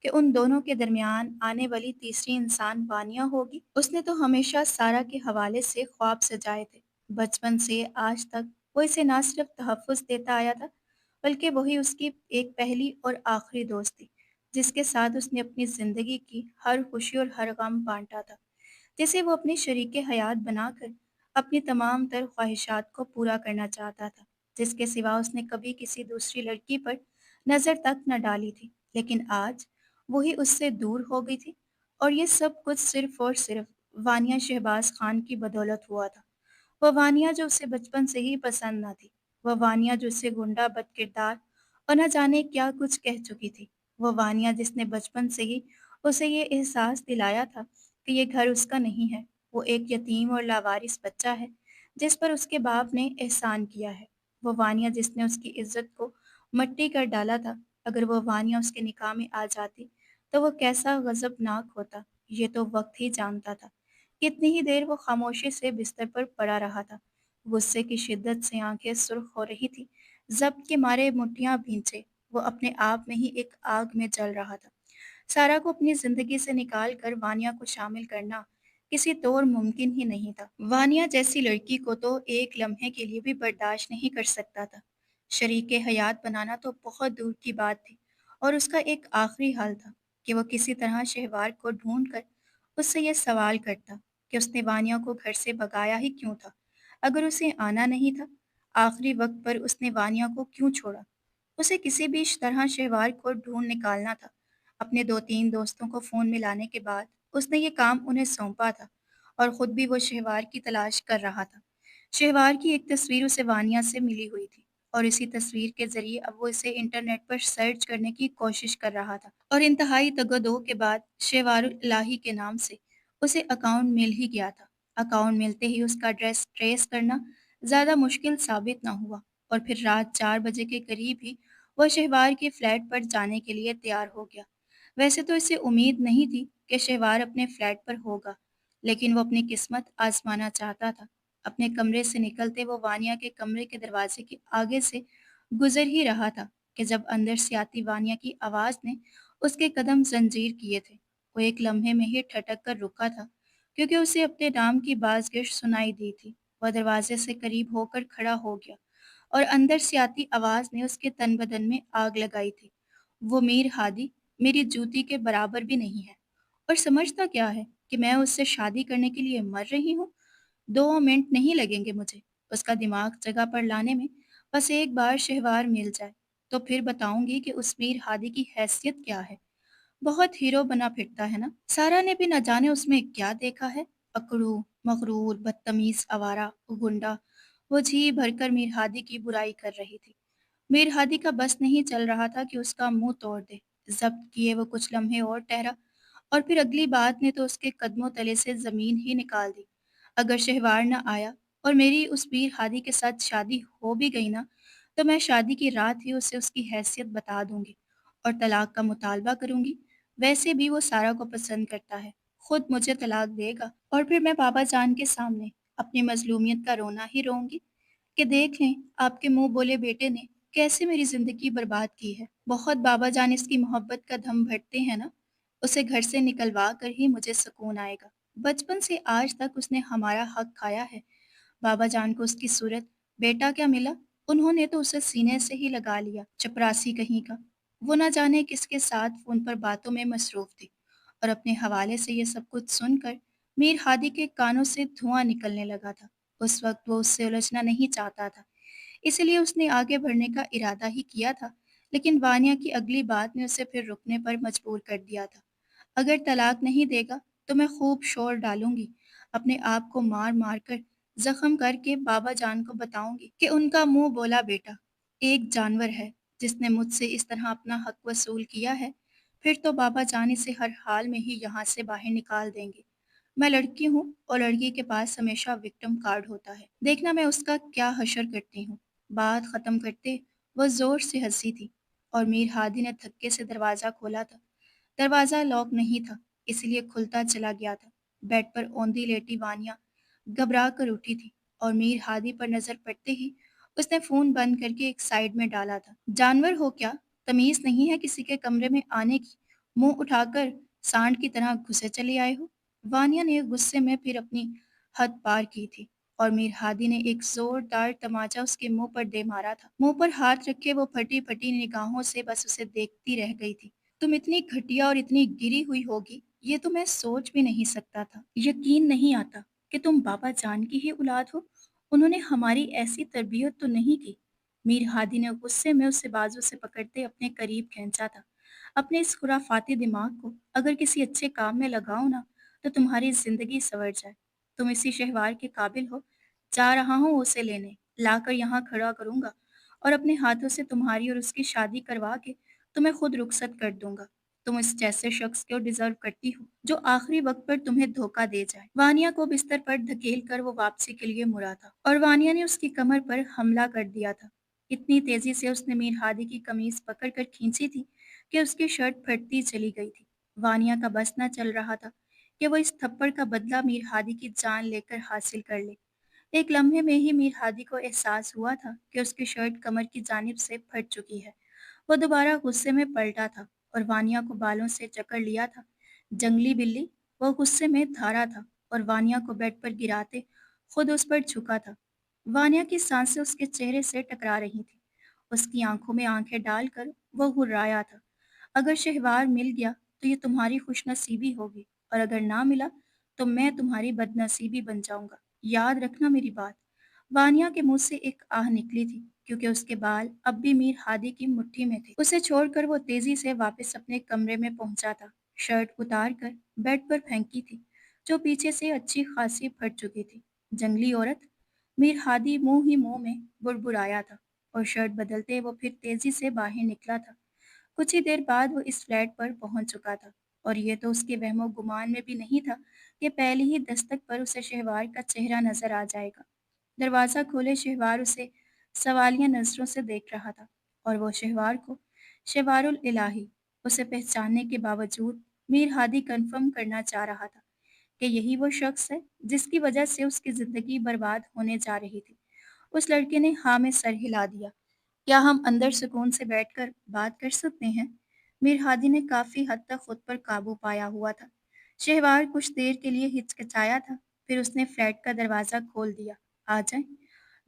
कि उन दोनों के दरमियान आने वाली तीसरी इंसान वानिया होगी। उसने तो हमेशा सारा के हवाले से ख्वाब सजाए थे। बचपन से आज तक वो इसे ना सिर्फ तहफ़्फ़ुज़ देता आया था, बल्कि वही उसकी एक पहली और आखिरी दोस्त थी, जिसके साथ उसने अपनी ज़िंदगी की हर खुशी और हर गम बांटा था, जिसे वो अपनी शरीके हयात बनाकर अपनी तमाम तर ख्वाहिशात को पूरा करना चाहता था, जिसके सिवा उसने कभी किसी दूसरी लड़की पर नज़र तक न डाली थी। लेकिन आज वही उससे दूर हो गई थी, और ये सब कुछ सिर्फ और सिर्फ वानिया शहबाज खान की बदौलत हुआ था। वह वानिया जो उसे बचपन से ही पसंद न थी। वह वानिया जो उसे गुंडा बदकिरदार और न जाने क्या कुछ कह चुकी थी। वह वानिया जिसने बचपन से ही उसे ये एहसास दिलाया था कि ये घर उसका नहीं है। वो एक यतीम और लावारिस बच्चा है जिस पर उसके बाप ने एहसान किया है। वो वानिया जिसने उसकी इज्जत को मट्टी कर डाला था। अगर वो वानिया उसके निकाह में आ जाती, तो वो कैसा गजबनाक होता, ये तो वक्त ही जानता था। कितनी ही देर वो खामोशी से बिस्तर पर पड़ा रहा था। गुस्से की शिद्दत से आंखें सुर्ख हो रही थी। ज़ब्त के मारे मुठ्ठियाँ भींचे, वो अपने आप में ही एक आग में जल रहा था। सारा को अपनी ज़िंदगी से निकाल कर वानिया को शामिल करना किसी तौर मुमकिन ही नहीं था। वानिया जैसी लड़की को तो एक लम्हे के लिए भी बर्दाश्त नहीं कर सकता था। शरीके हयात बनाना तो बहुत दूर की बात थी, और उसका एक आखिरी हाल था कि वो किसी तरह शहवार को ढूंढ कर उससे ये सवाल करता कि उसने वानिया को घर से भगाया ही क्यों था। अगर उसे आना नहीं था, आखिरी वक्त पर उसने वानिया को क्यों छोड़ा। उसे किसी भी तरह शहवार को ढूंढ निकालना था। अपने 2-3 दोस्तों को फ़ोन मिलाने के बाद उसने ये काम उन्हें सौंपा था, और ख़ुद भी वो शहवार की तलाश कर रहा था। शहवार की एक तस्वीर उसे वानिया से मिली हुई थी, और इसी तस्वीर के ज़रिए अब वो इसे इंटरनेट पर सर्च करने की कोशिश कर रहा था, और इंतहाई तगदो के बाद शहवारुल इलाही के नाम से उसे अकाउंट मिल ही गया था। अकाउंट मिलते ही उसका एड्रेस ट्रेस करना ज़्यादा मुश्किल साबित ना हुआ, और फिर रात 4 बजे के करीब ही वह शहवार के फ्लैट पर जाने के लिए तैयार हो गया। वैसे तो इसे उम्मीद नहीं थी कि शहवार अपने फ्लैट पर होगा, लेकिन वो अपनी किस्मत आजमाना चाहता था। अपने कमरे से निकलते वो वानिया के कमरे के दरवाजे के आगे से गुजर ही रहा था कि जब अंदर से आती वानिया की आवाज़ ने उसके कदम जंजीर किए थे। वो एक लम्हे में ही ठटक कर रुका था, क्योंकि उसे अपने नाम की बाज़गिश सुनाई दी थी। वह दरवाजे से करीब होकर खड़ा हो गया, और अंदर से आती आवाज़ ने उसके तन बदन में आग लगाई थी। वो मीर हादी मेरी जूती के बराबर भी नहीं है, और समझता क्या है कि मैं उससे शादी करने के लिए मर रही हूँ। 2 मिनट नहीं लगेंगे मुझे उसका दिमाग जगह पर लाने में। बस एक बार शहवार मिल जाए, तो फिर बताऊंगी कि उस मीर हादी की हैसियत क्या है। बहुत हीरो बना फिरता है ना। सारा ने भी न जाने उसमें क्या देखा है। अकड़ू, मगरूर, बदतमीज, आवारा, गुंडा। वो जी भरकर मीर हादी की बुराई कर रही थी। मीर हादी का बस नहीं चल रहा था कि उसका मुंह तोड़ दे। जब्त किए वो कुछ लम्हे और ठहरा, और फिर अगली बात ने तो उसके कदमों तले से जमीन ही निकाल दी। अगर शहवार न आया और मेरी उस मीर हादी के साथ शादी हो भी गई ना, तो मैं शादी की रात ही उसे उसकी हैसियत बता दूंगी और तलाक का मुतालबा करूंगी। वैसे भी वो सारा को पसंद करता है, खुद मुझे तलाक देगा, और फिर मैं बाबा जान के सामने अपनी मजलूमियत का रोना ही रोऊंगी कि देख लें आपके मुंह बोले बेटे ने कैसे मेरी जिंदगी बर्बाद की है। बहुत बाबा जान इसकी मोहब्बत का दम भरते हैं ना, उसे घर से निकलवा कर ही मुझे सुकून आएगा। बचपन से आज तक उसने हमारा हक खाया है। बाबा जान को उसकी सूरत, बेटा क्या मिला, उन्होंने तो उसे सीने से ही लगा लिया। चपरासी कहीं का। वो ना जाने किसके साथ फोन पर बातों में मसरूफ थी, और अपने हवाले से ये सब कुछ सुनकर मीर हादी के कानों से धुआं निकलने लगा था। उस वक्त वो उससे उलझना नहीं चाहता था, इसलिए उसने आगे बढ़ने का इरादा ही किया था। लेकिन वानिया की अगली बात ने उसे फिर रुकने पर मजबूर कर दिया था। अगर तलाक नहीं देगा तो मैं खूब शोर डालूंगी, अपने आप को मार मार कर जख्म करके बाबा जान को बताऊंगी कि उनका मुंह बोला बेटा एक जानवर है जिसने मुझसे इस तरह अपना हक वसूल किया है। फिर तो बाबा जान इसे हर हाल में ही यहाँ से बाहर निकाल देंगे। मैं लड़की हूँ, और लड़की के पास हमेशा विक्टिम कार्ड होता है। देखना मैं उसका क्या हशर करती हूँ। बात खत्म करते वह जोर से हंसी थी, और मीर हादी ने धक्के से दरवाज़ा खोला था। दरवाज़ा लॉक नहीं था, इसलिए खुलता चला गया था। बेड पर औंधी लेटी वानिया घबरा कर उठी थी, और मीर हादी पर नज़र पड़ते ही उसने फ़ोन बंद करके एक साइड में डाला था। जानवर हो क्या, तमीज़ नहीं है किसी के कमरे में आने की, मुंह उठाकर सांड की तरह घुसे चले आए हो। वानिया ने गुस्से में फिर अपनी हद पार की थी, और मीर हादी ने एक जोरदार तमाचा उसके मुंह पर दे मारा था। मुंह पर हाथ रखे वो फटी फटी निगाहों से बस उसे देखती रह गई थी। तुम इतनी घटिया और इतनी गिरी हुई होगी, ये तो मैं सोच भी नहीं सकता था। यकीन नहीं आता कि तुम बाबा जान की ही औलाद हो। उन्होंने हमारी ऐसी तरबियत तो नहीं की। मीर हादी ने गुस्से में उसे बाजू से पकड़ते अपने करीब खींचा था। अपने इस खुराफाती दिमाग को अगर किसी अच्छे काम में लगाओ ना, तो तुम्हारी जिंदगी संवर जाए। तुम इसी शहवार के काबिल हो। जा रहा हूँ उसे लेने, लाकर यहाँ खड़ा करूंगा, और अपने हाथों से तुम्हारी और उसकी शादी करवा के तुम्हें खुद रुखसत कर दूंगा। तुम इस जैसे शख्स को डिजर्व करती हो जो आखिरी वक्त पर तुम्हें धोखा दे जाए। वानिया को बिस्तर पर धकेल कर वो वापसी के लिए मुड़ा था, और वानिया ने उसकी कमर पर हमला कर दिया था। इतनी तेजी से उसने मीर हादी की कमीज पकड़कर खींची थी कि उसकी शर्ट फटती चली गई थी। वानिया का बस न चल रहा था कि वो इस थप्पड़ का बदला मीर हादी की जान लेकर हासिल कर ले। एक लम्हे में ही मीर हादी को एहसास हुआ था कि उसकी शर्ट कमर की जानिब से फट चुकी है। वो दोबारा गुस्से में पलटा था और वानिया को बालों से जकड़ लिया था। जंगली बिल्ली, वो गुस्से में धारा था और वानिया को बेड पर गिराते खुद उस पर झुका था। वानिया की सांसें उसके चेहरे से टकरा रही थी। उसकी आंखों में आंखें डालकर वो हुर्राया था। अगर शहवार मिल गया तो ये तुम्हारी खुशनसीबी होगी, और अगर ना मिला तो मैं तुम्हारी बदनसीबी बन जाऊंगा। याद रखना मेरी बात। वानिया के मुंह से एक आह निकली थी, क्योंकि उसके बाल अब भी मीर हादी की मुट्ठी में थे। उसे छोड़कर वो तेजी से वापस अपने कमरे में पहुंचा था। शर्ट उतार कर बेड पर फेंकी थी, जो पीछे से अच्छी खासी फट चुकी थी। जंगली औरत, मीर हादी मुंह ही मुंह में बुड़बुड़ाया था, और शर्ट बदलते वो फिर तेजी से बाहर निकला था। कुछ ही देर बाद वो इस फ्लैट पर पहुंच चुका था, और ये तो उसके वहमो गुमान में भी नहीं था कि पहली ही दस्तक पर उसे शहवार का चेहरा नजर आ जाएगा। दरवाज़ा खोले शहवार उसे सवालिया नज़रों से देख रहा था, और वो शहवार को शहवारुल इलाही उसे पहचानने के बावजूद मीर हादी कन्फर्म करना चाह रहा था कि यही वो शख्स है जिसकी वजह से उसकी ज़िंदगी बर्बाद होने जा रही थी। उस लड़के ने हाँ में सर हिला दिया। क्या हम अंदर सुकून से बैठकर बात कर सकते हैं? मीर हादी ने काफी हद तक खुद पर काबू पाया हुआ था। शहवार कुछ देर के लिए हिचकिचाया था, फिर उसने फ्लैट का दरवाजा खोल दिया। आ जाए।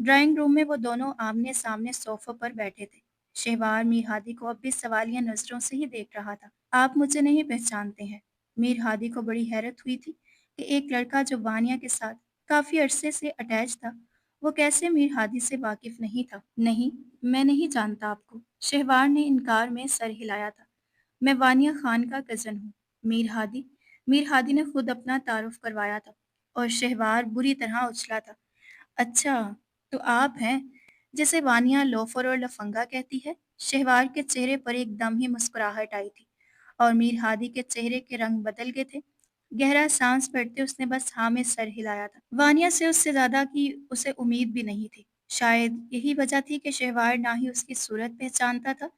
ड्राइंग रूम में वो दोनों आमने सामने सोफे पर बैठे थे। शहवार मीर हादी को अब भी सवालिया नजरों से ही देख रहा था। आप मुझे नहीं पहचानते हैं? मीर हादी को बड़ी हैरत हुई थी कि एक लड़का जो वानिया के साथ काफी अरसे से अटैच था, वो कैसे मीर हादी से वाकिफ नहीं था। नहीं, मैं नहीं जानता आपको। शहवार ने इनकार में सर हिलाया था। मैं वानिया खान का कज़न हूँ। मीर हादी मीर हादी ने खुद अपना तारुफ करवाया था, और शहवार बुरी तरह उछला था। अच्छा, तो आप हैं जिसे वानिया लोफर और लफंगा कहती है? शहवार के चेहरे पर एकदम ही मुस्कुराहट आई थी, और मीर हादी के चेहरे के रंग बदल गए थे। गहरा सांस भरते उसने बस हाँ में सर हिलाया था। वानिया से उससे ज्यादा की उसे उम्मीद भी नहीं थी। शायद यही वजह थी कि शहवार ना ही उसकी सूरत पहचानता था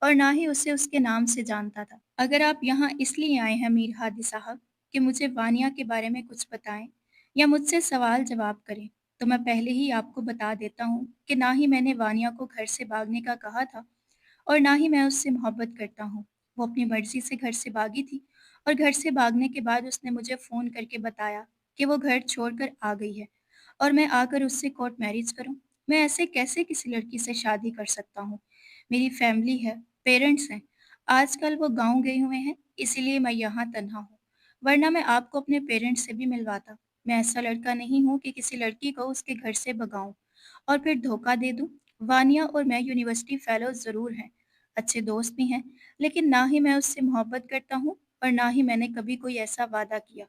और ना ही उसे उसके नाम से जानता था। अगर आप यहाँ इसलिए आए हैं मीर हादी साहब कि मुझे वानिया के बारे में कुछ बताएं या मुझसे सवाल जवाब करें, तो मैं पहले ही आपको बता देता हूँ कि ना ही मैंने वानिया को घर से भागने का कहा था, और ना ही मैं उससे मोहब्बत करता हूँ। वो अपनी मर्जी से घर से भागी थी, और घर से भागने के बाद उसने मुझे फ़ोन करके बताया कि वो घर छोड़कर आ गई है, और मैं आकर उससे कोर्ट मैरिज करूँ। मैं ऐसे कैसे किसी लड़की से शादी कर सकता हूँ? मेरी फैमिली है, पेरेंट्स हैं। आजकल वो गाँव गए हुए हैं, इसीलिए मैं यहाँ तन्हा हूँ, वरना मैं आपको अपने पेरेंट्स से भी मिलवाता। मैं ऐसा लड़का नहीं हूँ कि किसी लड़की को उसके घर से भगाऊँ और फिर धोखा दे दूँ। वानिया और मैं यूनिवर्सिटी फेलो ज़रूर हैं, अच्छे दोस्त भी हैं, लेकिन ना ही मैं उससे मोहब्बत करता हूँ और ना ही मैंने कभी कोई ऐसा वादा किया।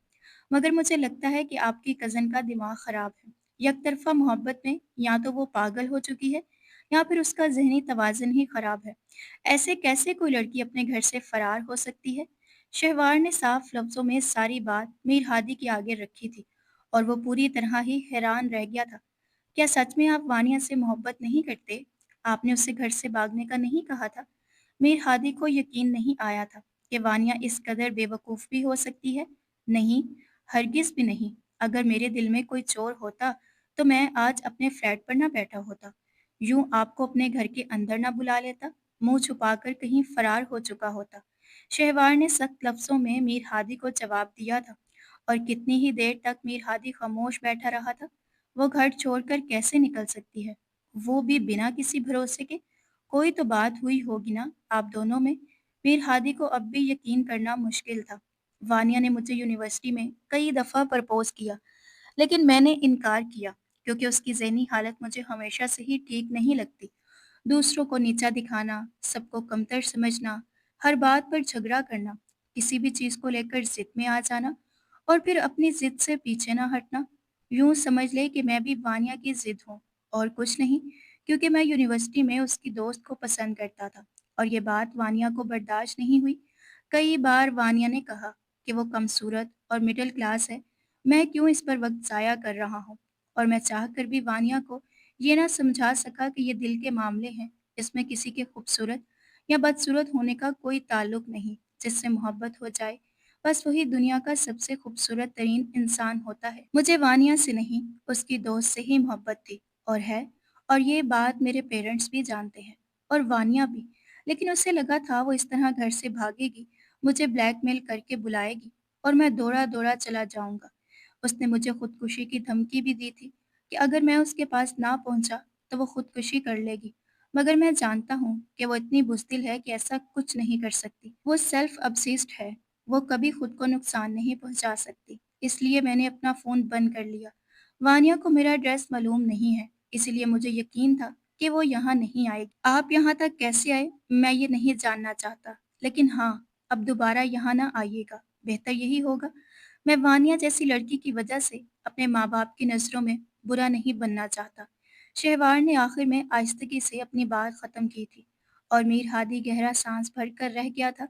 मगर मुझे लगता है कि आपकी कज़न का दिमाग ख़राब है। एकतरफ़ा मोहब्बत में या तो वो पागल हो चुकी है, या फिर उसका ज़हनी तवाज़ुन ही ख़राब है। ऐसे कैसे कोई लड़की अपने घर से फ़रार हो सकती है? शहवार ने साफ लफ्ज़ों में सारी बात मीर हादी के आगे रखी थी, और वो पूरी तरह ही हैरान रह गया था। क्या सच में आप वानिया से मोहब्बत नहीं करते? आपने उसे घर से भागने का नहीं कहा था? मीर हादी को यकीन नहीं आया था कि वानिया इस कदर बेवकूफ़ भी हो सकती है। नहीं, हरगिज़ भी नहीं। अगर मेरे दिल में कोई चोर होता, तो मैं आज अपने फ्लैट पर ना बैठा होता। यूं आपको अपने घर के अंदर ना बुला लेता, मुंह छुपाकर कहीं फरार हो चुका होता। शहवार ने सख्त लफ्ज़ों में मीर हादी को जवाब दिया था, और कितनी ही देर तक मीर हादी खामोश बैठा रहा था। वो घर छोड़कर कैसे निकल सकती है, वो भी बिना किसी भरोसे के? कोई तो बात हुई होगी ना आप दोनों में। मीर हादी को अब भी यकीन करना मुश्किल था। वानिया ने मुझे यूनिवर्सिटी में कई दफ़ा प्रपोज किया, लेकिन मैंने इनकार किया, क्योंकि उसकी ज़हनी हालत मुझे हमेशा से ही ठीक नहीं लगती। दूसरों को नीचा दिखाना, सबको कमतर समझना, हर बात पर झगड़ा करना, किसी भी चीज़ को लेकर ज़िद में आ जाना और फिर अपनी ज़िद से पीछे ना हटना। यूँ समझ ले कि मैं भी वानिया की ज़िद हूँ, और कुछ नहीं, क्योंकि मैं यूनिवर्सिटी में उसकी दोस्त को पसंद करता था, और ये बात वानिया को बर्दाश्त नहीं हुई। कई बार वानिया ने कहा कि वो कमसूरत और मिडिल क्लास है, मैं क्यों इस पर वक्त ज़ाया कर रहा हूँ, और मैं चाह कर भी वानिया को ये ना समझा सका कि ये दिल के मामले हैं, इसमें किसी के खूबसूरत या बदसूरत होने का कोई ताल्लुक नहीं। जिससे मोहब्बत हो जाए बस वही दुनिया का सबसे खूबसूरत तरीन इंसान होता है। मुझे वानिया से नहीं, उसकी दोस्त से ही मोहब्बत थी और है। और ये बात मेरे पेरेंट्स भी जानते हैं और वानिया भी। लेकिन उसे लगा था वो इस तरह घर से भागेगी, मुझे ब्लैकमेल करके बुलाएगी और मैं दौड़ा दौड़ा चला जाऊंगा। उसने मुझे खुदकुशी की धमकी भी दी थी कि अगर मैं उसके पास ना पहुंचा तो वो खुदकुशी कर लेगी। मगर मैं जानता हूँ कि वो इतनी बुज़दिल है कि ऐसा कुछ नहीं कर सकती। वो सेल्फ ऑब्सेस्ड है, वो कभी खुद को नुकसान नहीं पहुंचा सकती। इसलिए मैंने अपना फ़ोन बंद कर लिया। वानिया को मेरा एड्रेस मालूम नहीं है, इसलिए मुझे यकीन था कि वो यहाँ नहीं आएगी। आप यहाँ तक कैसे आए, मैं ये नहीं जानना चाहता। लेकिन हाँ, अब दोबारा यहाँ ना आइएगा, बेहतर यही होगा। मैं वानिया जैसी लड़की की वजह से अपने माँ-बाप की नज़रों में बुरा नहीं बनना चाहता। शहवार ने आखिर में आहिस्तगी से अपनी बात ख़त्म की थी और मीर हादी गहरा सांस भरकर रह गया था।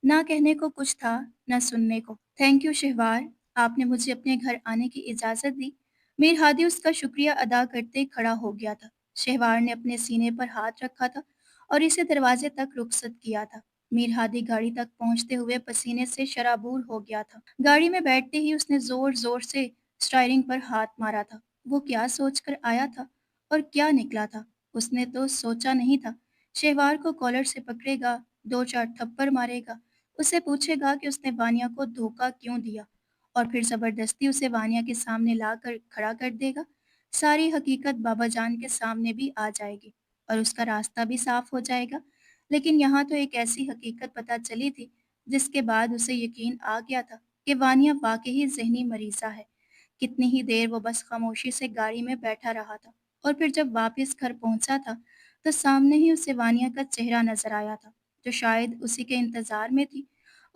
ना कहने को कुछ था, ना सुनने को। थैंक यू शहवार, आपने मुझे अपने घर आने की इजाज़त दी। मीर हादी उसका शुक्रिया अदा करते खड़ा हो गया था। शहवार ने अपने सीने पर हाथ रखा था और इसे दरवाजे तक रुखसत किया था। मीर हादी गाड़ी तक पहुंचते हुए पसीने से शराबूर हो गया था। गाड़ी में बैठते ही उसने जोर जोर से स्टीयरिंग पर हाथ मारा था। वो क्या सोचकर आया था और क्या निकला था, उसने तो सोचा नहीं था। शहवार को कॉलर से पकड़ेगा, दो चार थप्पड़ मारेगा, उससे पूछेगा कि उसने वानिया को धोखा क्यों दिया और फिर जबरदस्ती उसे वानिया के सामने लाकर खड़ा कर देगा। सारी हकीकत बाबा जान के सामने भी आ जाएगी और उसका रास्ता भी साफ हो जाएगा। लेकिन यहाँ तो एक ऐसी हकीकत पता चली थी जिसके बाद उसे यकीन आ गया था कि वानिया वाकई ही जहनी मरीज़ा है। कितनी ही देर वो बस खामोशी से गाड़ी में बैठा रहा था और फिर जब वापस घर पहुंचा था तो सामने ही उसे वानिया का चेहरा नजर आया था, जो शायद उसी के इंतजार में थी।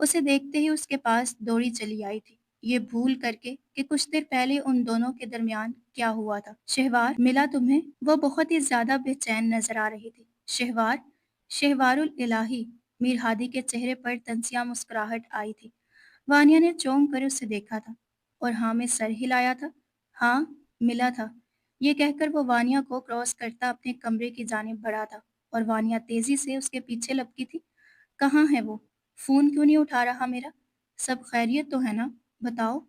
उसे देखते ही उसके पास दौड़ी चली आई थी, ये भूल करके कि कुछ देर पहले उन दोनों के दरमियान क्या हुआ था। शहवार, मिला तुम्हें? वो बहुत ही ज्यादा बेचैन नजर आ रही थी। शहवार, शहवारुल इलाही। मीर हादी के चेहरे पर तंसिया मुस्कुराहट आई थी। वानिया ने चौंक कर उसे देखा था और हाँ में सर हिलाया था। हाँ, मिला था। ये कहकर वो वानिया को क्रॉस करता अपने कमरे की जानिब बढ़ा था और वानिया तेजी से उसके पीछे लपकी थी। कहाँ है वो? फ़ोन क्यों नहीं उठा रहा मेरा? सब खैरियत तो है ना? बताओ।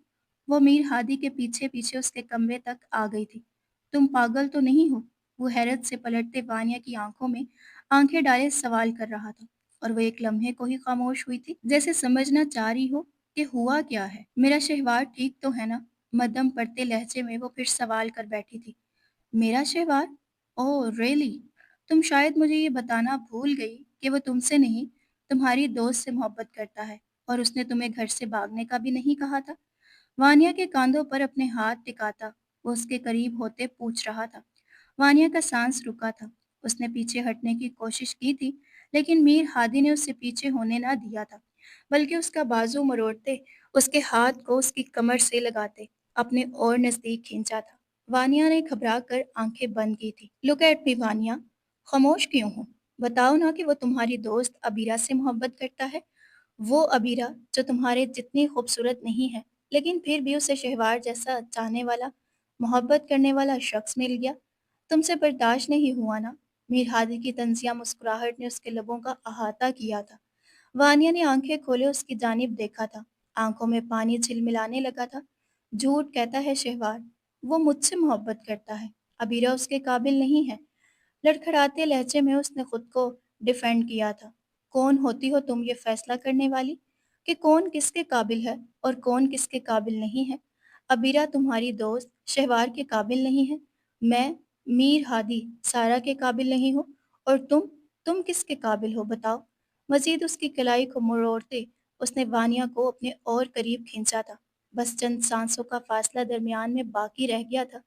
वो मीर हादी के पीछे-पीछे उसके कमरे तक आ गई थी। तुम पागल तो नहीं हो? वो हैरत से पलटते वानिया की आंखों में आंखें डाले सवाल कर रहा था और वो एक लम्हे को ही खामोश हुई थी, जैसे समझना चाह रही हो कि हुआ क्या है। मेरा शहवार ठीक तो है ना? मध्यम पड़ते लहजे में वो फिर सवाल कर बैठी थी। मेरा शहवार? Oh really? तुम शायद मुझे ये बताना भूल गई कि वो तुमसे नहीं, तुम्हारी दोस्त से मोहब्बत करता है और उसने तुम्हें घर से भागने का भी नहीं कहा था। वानिया के कांधों पर अपने हाथ टिकाता वो उसके करीब होते पूछ रहा था। वानिया का सांस रुका था। उसने पीछे हटने की कोशिश की थी, लेकिन मीर हादी ने उसे पीछे होने ना दिया था, बल्कि उसका बाजू मरोड़ते, उसके हाथ को उसकी कमर से लगाते अपने और नजदीक खींचा था। वानिया ने घबरा कर आंखें बंद की थी। लुक एट मी वानिया, खामोश क्यों हो? बताओ ना कि वो तुम्हारी दोस्त अबीरा से मोहब्बत करता है। वो अबीरा जो तुम्हारे जितनी खूबसूरत नहीं है, लेकिन फिर भी उसे शहवार जैसा चाहने वाला, मोहब्बत करने वाला शख्स मिल गया। तुमसे बर्दाश्त नहीं हुआ ना? मीर हादी की तंजिया मुस्कुराहट ने उसके लबों का अहाता किया था। वानिया ने आंखें खोले उसकी जानिब देखा था। आंखों में पानी झिलमिलाने लगा था। झूठ कहता है शहवार, वो मुझसे मोहब्बत करता है। अबीरा उसके काबिल नहीं है। लड़खड़ाते लहजे में उसने खुद को डिफेंड किया था। कौन होती हो तुम ये फैसला करने वाली कि कौन किसके काबिल है और कौन किसके काबिल नहीं है? अबीरा तुम्हारी दोस्त शहवार के काबिल नहीं है। मैं मीर हादी सारा के काबिल नहीं हूँ। और तुम किसके काबिल हो बताओ? मजीद उसकी कलाई को मरोड़ते उसने वानिया को अपने और करीब खींचा था। बस चंद सांसों का फासला दरमियान में बाकी रह गया था।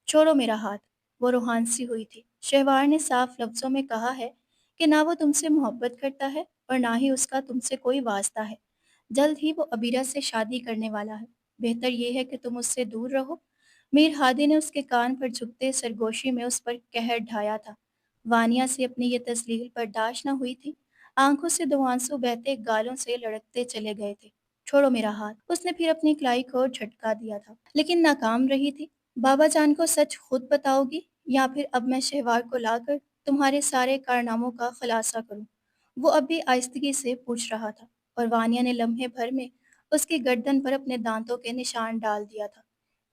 छोड़ो मेरा हाथ। वो रूहान सी हुई थी। शहवार ने साफ लफ्जों में कहा है कि ना वो तुमसे मोहब्बत करता है और ना ही उसका तुमसे कोई वास्ता है। जल्द ही वो अबीरा से शादी करने वाला है। बेहतर ये है कि तुम उससे दूर रहो। मीर हादी ने उसके कान पर झुकते सरगोशी में उस पर कहर ढाया था। वानिया से अपनी ये तस्लील बर्दाश्त न हुई थी। आंखों से दो आंसू बहते गालों से लड़कते चले गए थे। छोड़ो मेरा हाथ। उसने फिर अपनी कलाई को झटका दिया था, लेकिन नाकाम रही थी। बाबा जान को सच खुद बताओगी या फिर अब मैं शहवार को लाकर तुम्हारे सारे कारनामों का खुलासा करूं? वो अब भी आहिस्तगी से पूछ रहा था और वानिया ने लम्हे भर में उसकी गर्दन पर अपने दांतों के निशान डाल दिया था।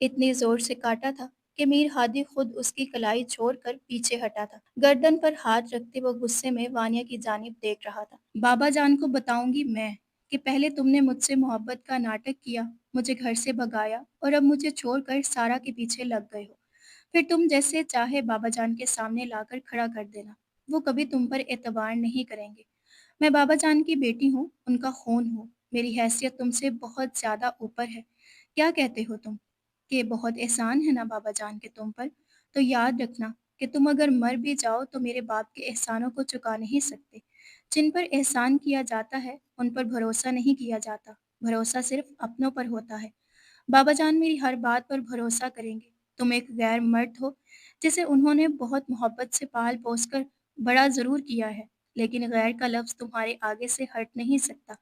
इतनी जोर से काटा था कि मीर हादी खुद उसकी कलाई छोड़कर पीछे हटा था। गर्दन पर हाथ रखते वो गुस्से में वानिया की जानिब देख रहा था। बाबा जान को बताऊंगी मैं कि पहले तुमने मुझसे मोहब्बत का नाटक किया, मुझे घर से भगाया और अब मुझे छोड़कर सारा के पीछे लग गए हो। फिर तुम जैसे चाहे बाबा जान के सामने लाकर खड़ा कर देना, वो कभी तुम पर एतबार नहीं करेंगे। मैं बाबा जान की बेटी हूँ, उनका खून हूँ, मेरी हैसियत तुमसे बहुत ज्यादा ऊपर है। क्या कहते हो तुम कि बहुत एहसान है ना बाबा जान के तुम पर? तो याद रखना कि तुम अगर मर भी जाओ तो मेरे बाप के एहसानों को चुका नहीं सकते। जिन पर एहसान किया जाता है उन पर भरोसा नहीं किया जाता, भरोसा सिर्फ अपनों पर होता है। बाबा जान मेरी हर बात पर भरोसा करेंगे। तुम एक गैर मर्द हो जिसे उन्होंने बहुत मोहब्बत से पाल पोस कर बड़ा जरूर किया है, लेकिन गैर का लफ्ज तुम्हारे आगे से हट नहीं सकता।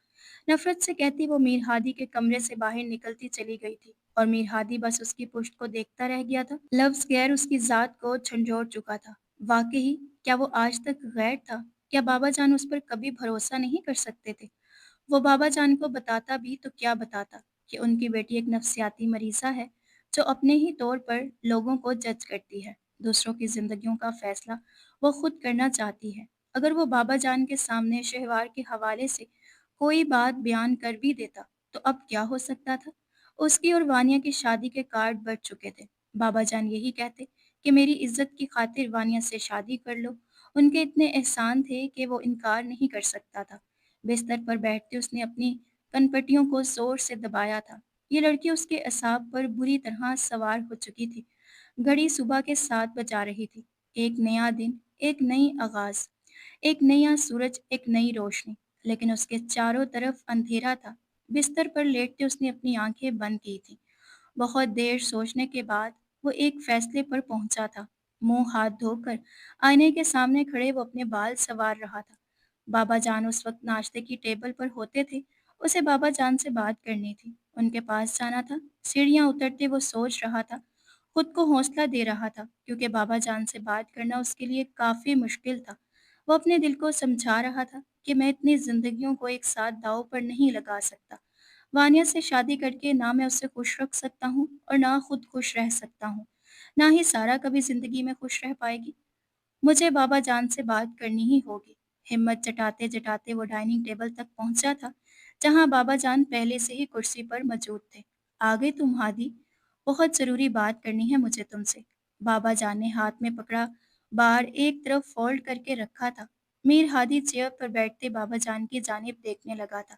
नफरत से कहती वो मीर हादी के कमरे से बाहर निकलती चली गई थी और मीर हादी बस उसकी पुश्त को देखता रह गया था। लफ्ज गैर उसकी जात को झंझोड़ चुका था। वाकई क्या वो आज तक गैर था? क्या बाबा जान उस पर कभी भरोसा नहीं कर सकते थे? वो बाबा जान को बताता भी तो क्या बताता कि उनकी बेटी एक नफसियाती मरीज़ा है जो अपने ही तौर पर लोगों को जज करती है। दूसरों की जिंदगियों का फैसला वो खुद करना चाहती है। अगर वो बाबा जान के सामने शहवार के हवाले से कोई बात बयान कर भी देता तो अब क्या हो सकता था? उसकी और वानिया की शादी के कार्ड बढ़ चुके थे। बाबा जान यही कहते कि मेरी इज्जत की खातिर वानिया से शादी कर लो। उनके इतने एहसान थे कि वो इनकार नहीं कर सकता था। बिस्तर पर बैठते उसने अपनी कनपटियों को जोर से दबाया था। ये लड़की उसके असाब पर बुरी तरह सवार हो चुकी थी। घड़ी सुबह के 7 बजा रही थी। एक नया दिन, एक नई आगाज, एक नया सूरज, एक नई रोशनी। लेकिन उसके चारों तरफ अंधेरा था। बिस्तर पर लेटते उसने अपनी आंखें बंद की थी। बहुत देर सोचने के बाद वो एक फैसले पर पहुंचा था। मुंह हाथ धोकर आईने के सामने खड़े वो अपने बाल संवार रहा था। बाबा जान उस वक्त नाश्ते की टेबल पर होते थे। उसे बाबा जान से बात करनी थी, उनके पास जाना था। सीढ़ियां उतरते वो सोच रहा था, खुद को हौसला दे रहा था, क्योंकि बाबा जान से बात करना उसके लिए काफी मुश्किल था। वो अपने दिल को समझा रहा था कि मैं इतनी जिंदगियों को एक साथ दांव पर नहीं लगा सकता। वानिया से शादी करके ना मैं उसे खुश रख सकता हूँ और ना खुद खुश रह सकता हूँ। ना ही सारा कभी जिंदगी में खुश रह पाएगी। मुझे बाबा जान से बात करनी ही होगी। हिम्मत जटाते जटाते वो डाइनिंग टेबल तक पहुंचा था, जहां बाबा जान पहले से ही कुर्सी पर मौजूद थे। आ गए तुम हादी? बहुत जरूरी बात करनी है मुझे तुमसे। बाबा जान ने हाथ में पकड़ा बार एक तरफ फोल्ड करके रखा था। मीर हादी चेयर पर बैठते बाबा जान की जानिब देखने लगा था।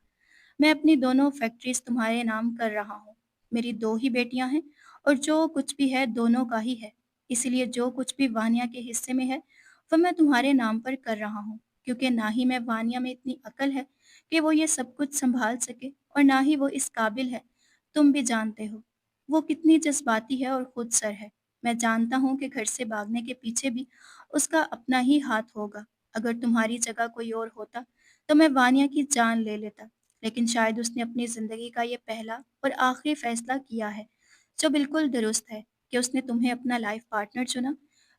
मैं अपनी दोनों फैक्ट्रीज तुम्हारे नाम कर रहा हूँ। मेरी दो ही बेटियां हैं और जो कुछ भी है दोनों का ही है। इसलिए जो कुछ भी वानिया के हिस्से में है वह मैं तुम्हारे नाम पर कर रहा हूँ, क्योंकि ना ही मैं वानिया में इतनी अकल है कि वो ये सब कुछ संभाल सके और ना ही वो इस काबिल है। तुम भी जानते हो वो कितनी जज्बाती है और खुद सर है। मैं जानता हूँ कि घर से भागने के पीछे भी उसका अपना ही हाथ होगा। अगर तुम्हारी जगह कोई और होता तो मैं वानिया की जान ले लेता, लेकिन शायद उसने अपनी ज़िंदगी का ये पहला और आखिरी फैसला किया है, जो बिल्कुल दुरुस्त है, कि उसने तुम्हें अपना लाइफ पार्टनर चुना।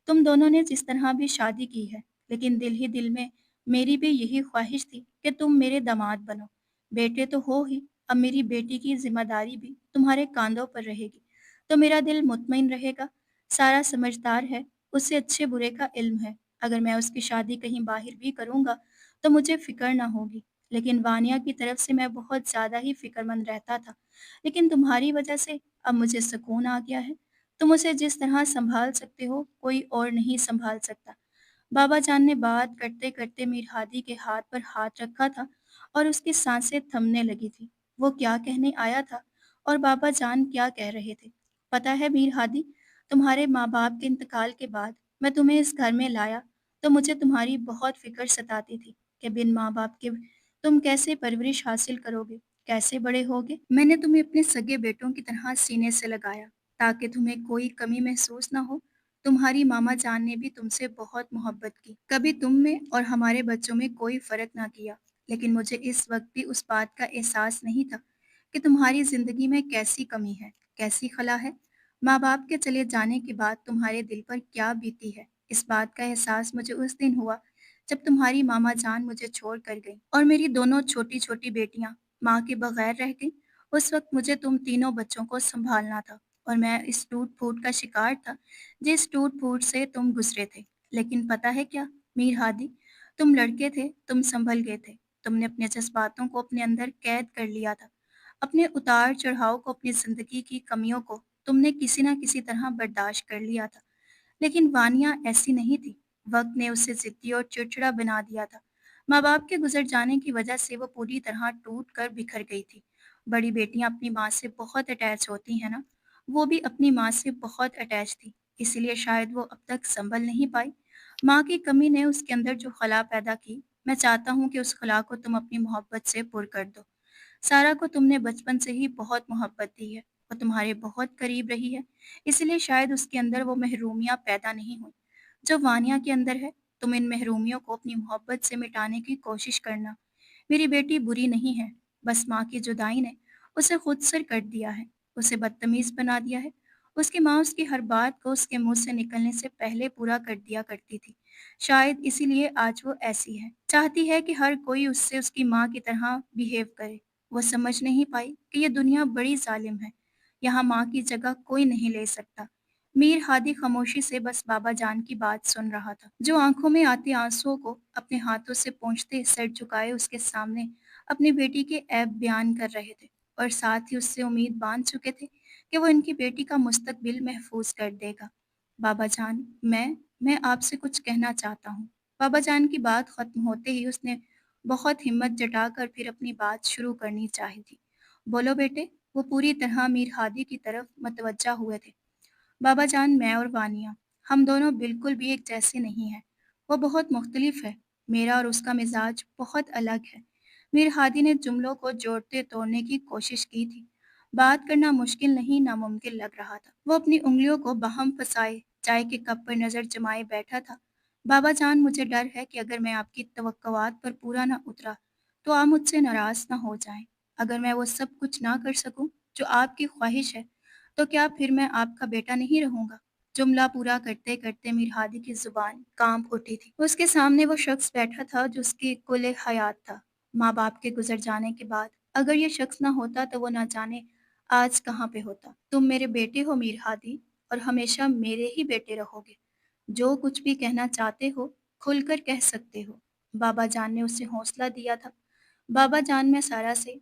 तुम दोनों ने जिस तरह भी शादी की है, लेकिन दिल ही दिल में मेरी भी यही ख्वाहिश थी कि तुम मेरे दामाद बनो। बेटे तो हो ही, अब मेरी बेटी की जिम्मेदारी भी तुम्हारे कांधों पर रहेगी, तो मेरा दिल मुतमईन रहेगा। सारा समझदार है, उससे अच्छे बुरे का इल्म है। अगर मैं उसकी शादी कहीं बाहर भी करूँगा तो मुझे फिक्र ना होगी। लेकिन वानिया की तरफ से मैं बहुत ज़्यादा ही फ़िक्रमंद रहता था। लेकिन तुम्हारी वजह से अब मुझे सुकून आ गया है। तुम उसे जिस तरह सँभाल सकते हो, कोई और नहीं सँभाल सकता। बाबा जान ने बात करते-करते मीर हादी के हाथ पर हाथ रखा था और उसकी साँसें थमने लगी थी। वो क्या कहने आया था और बाबा जान क्या कह रहे थे? पता है मीर हादी, तुम्हारे माँ-बाप के इंतकाल के बाद मैं तुम्हें इस घर में लाया, तो मुझे तुम्हारी बहुत फ़िक्र सताती थी कि बिन माँ-बाप के तुम कैसे परवरिश हासिल करोगे, कैसे बड़े होगे? मैंने तुम्हें अपने सगे बेटों की तरह सीने से लगाया, ताकि तुम्हें कोई कमी महसूस ना हो। तुम्हारी मामा जान ने भी तुमसे बहुत मोहब्बत की, कभी तुम में और हमारे बच्चों में कोई फर्क ना किया। लेकिन मुझे इस वक्त भी उस बात का एहसास नहीं था कि तुम्हारी जिंदगी में कैसी कमी है, कैसी खला है। माँ बाप के चले जाने के बाद तुम्हारे दिल पर क्या बीती है, इस बात का एहसास मुझे उस दिन हुआ जब तुम्हारी मामा जान मुझे छोड़ कर गई और मेरी दोनों छोटी छोटी बेटियां माँ के बगैर रह गई। उस वक्त मुझे तुम तीनों बच्चों को संभालना था और मैं इस टूट-फूट का शिकार था, जिस टूट-फूट से तुम गुज़रे थे। लेकिन पता है क्या, मीर हादी, तुम लड़के थे, तुम संभल गए थे। तुमने अपने जज़्बातों को अपने अंदर कैद कर लिया था। अपने उतार-चढ़ाव को, अपनी ज़िंदगी की कमियों को तुमने किसी न किसी तरह बर्दाश्त कर लिया था। लेकिन वानिया ऐसी नहीं थी। वक्त ने उसे ज़िद्दी और चिड़चिड़ा बना दिया था। माँ-बाप के गुज़र जाने की वजह से वो पूरी तरह टूट कर बिखर गई थी। बड़ी बेटियाँ अपनी माँ से बहुत अटैच होती हैं ना, वो भी अपनी माँ से बहुत अटैच थी, इसीलिए शायद वो अब तक सँभल नहीं पाई। माँ की कमी ने उसके अंदर जो खला पैदा की, मैं चाहता हूँ कि उस खला को तुम अपनी मोहब्बत से पुर कर दो। सारा को तुमने बचपन से ही बहुत मोहब्बत दी है, वो तुम्हारे बहुत करीब रही है, इसलिए शायद उसके अंदर वो महरूमियाँ पैदा नहीं हुई, जो वानिया के अंदर है। तुम इन महरूमियों को अपनी मोहब्बत से मिटाने की कोशिश करना। मेरी बेटी बुरी नहीं है, बस माँ की जुदाई ने उसे खुदसर कर दिया है, उसे बदतमीज़ बना दिया है। उसकी माँ उसकी हर बात को उसके मुँह से निकलने से पहले पूरा कर दिया करती थी। शायद इसीलिए आज वो ऐसी है, चाहती है कि हर कोई उससे उसकी माँ की तरह बिहेव करे। वो समझ नहीं पाई कि ये दुनिया बड़ी ज़ालिम है, यहाँ माँ की जगह कोई नहीं ले सकता। मीर हादी खामोशी से बस बाबा जान की बात सुन रहा था, जो आंखों में आते आंसुओं को अपने हाथों से पोंछते सर झुकाए उसके सामने अपनी बेटी के ऐब बयान कर रहे थे और साथ ही उससे उम्मीद बांध चुके थे कि वो इनकी बेटी का मुस्तकबिल महफूज कर देगा। बाबा जान, मैं आपसे कुछ कहना चाहता हूँ। बाबा जान की बात खत्म होते ही उसने बहुत हिम्मत जुटाकर फिर अपनी बात शुरू करनी चाही थी। बोलो बेटे। वो पूरी तरह मीर हादी की तरफ मतवज्जा हुए थे। बाबा जान, मैं और वानिया, हम दोनों बिल्कुल भी एक जैसे नहीं हैं। वो बहुत मुख्तलिफ है। मेरा और उसका मिजाज बहुत अलग है। मीर हादी ने जुमलों को जोड़ते तोड़ने की कोशिश की थी। बात करना मुश्किल नहीं, नामुमकिन लग रहा था। वो अपनी उंगलियों को बाहम फंसाए चाय के कप पर नजर जमाए बैठा था। बाबा जान, मुझे डर है कि अगर मैं आपकी तवक्कुआत पर पूरा ना उतरा तो आप मुझसे नाराज ना हो जाएं। अगर मैं वो सब कुछ ना कर सकूं जो आपकी ख्वाहिश है, तो क्या फिर मैं आपका बेटा नहीं रहूंगा? जुमला पूरा करते करते मीर हादी की जुबान कांप उठी थी। उसके सामने वो शख्स बैठा था जो उसकी कुल हयात था। माँ बाप के गुजर जाने के बाद अगर ये शख्स ना होता तो वो ना जाने आज कहाँ पे होता। तुम मेरे बेटे हो मीर हादी, और हमेशा मेरे ही बेटे रहोगे। जो कुछ भी कहना चाहते हो खुलकर कह सकते हो। बाबा जान ने उसे हौसला दिया था। बाबा जान, मैं सारा से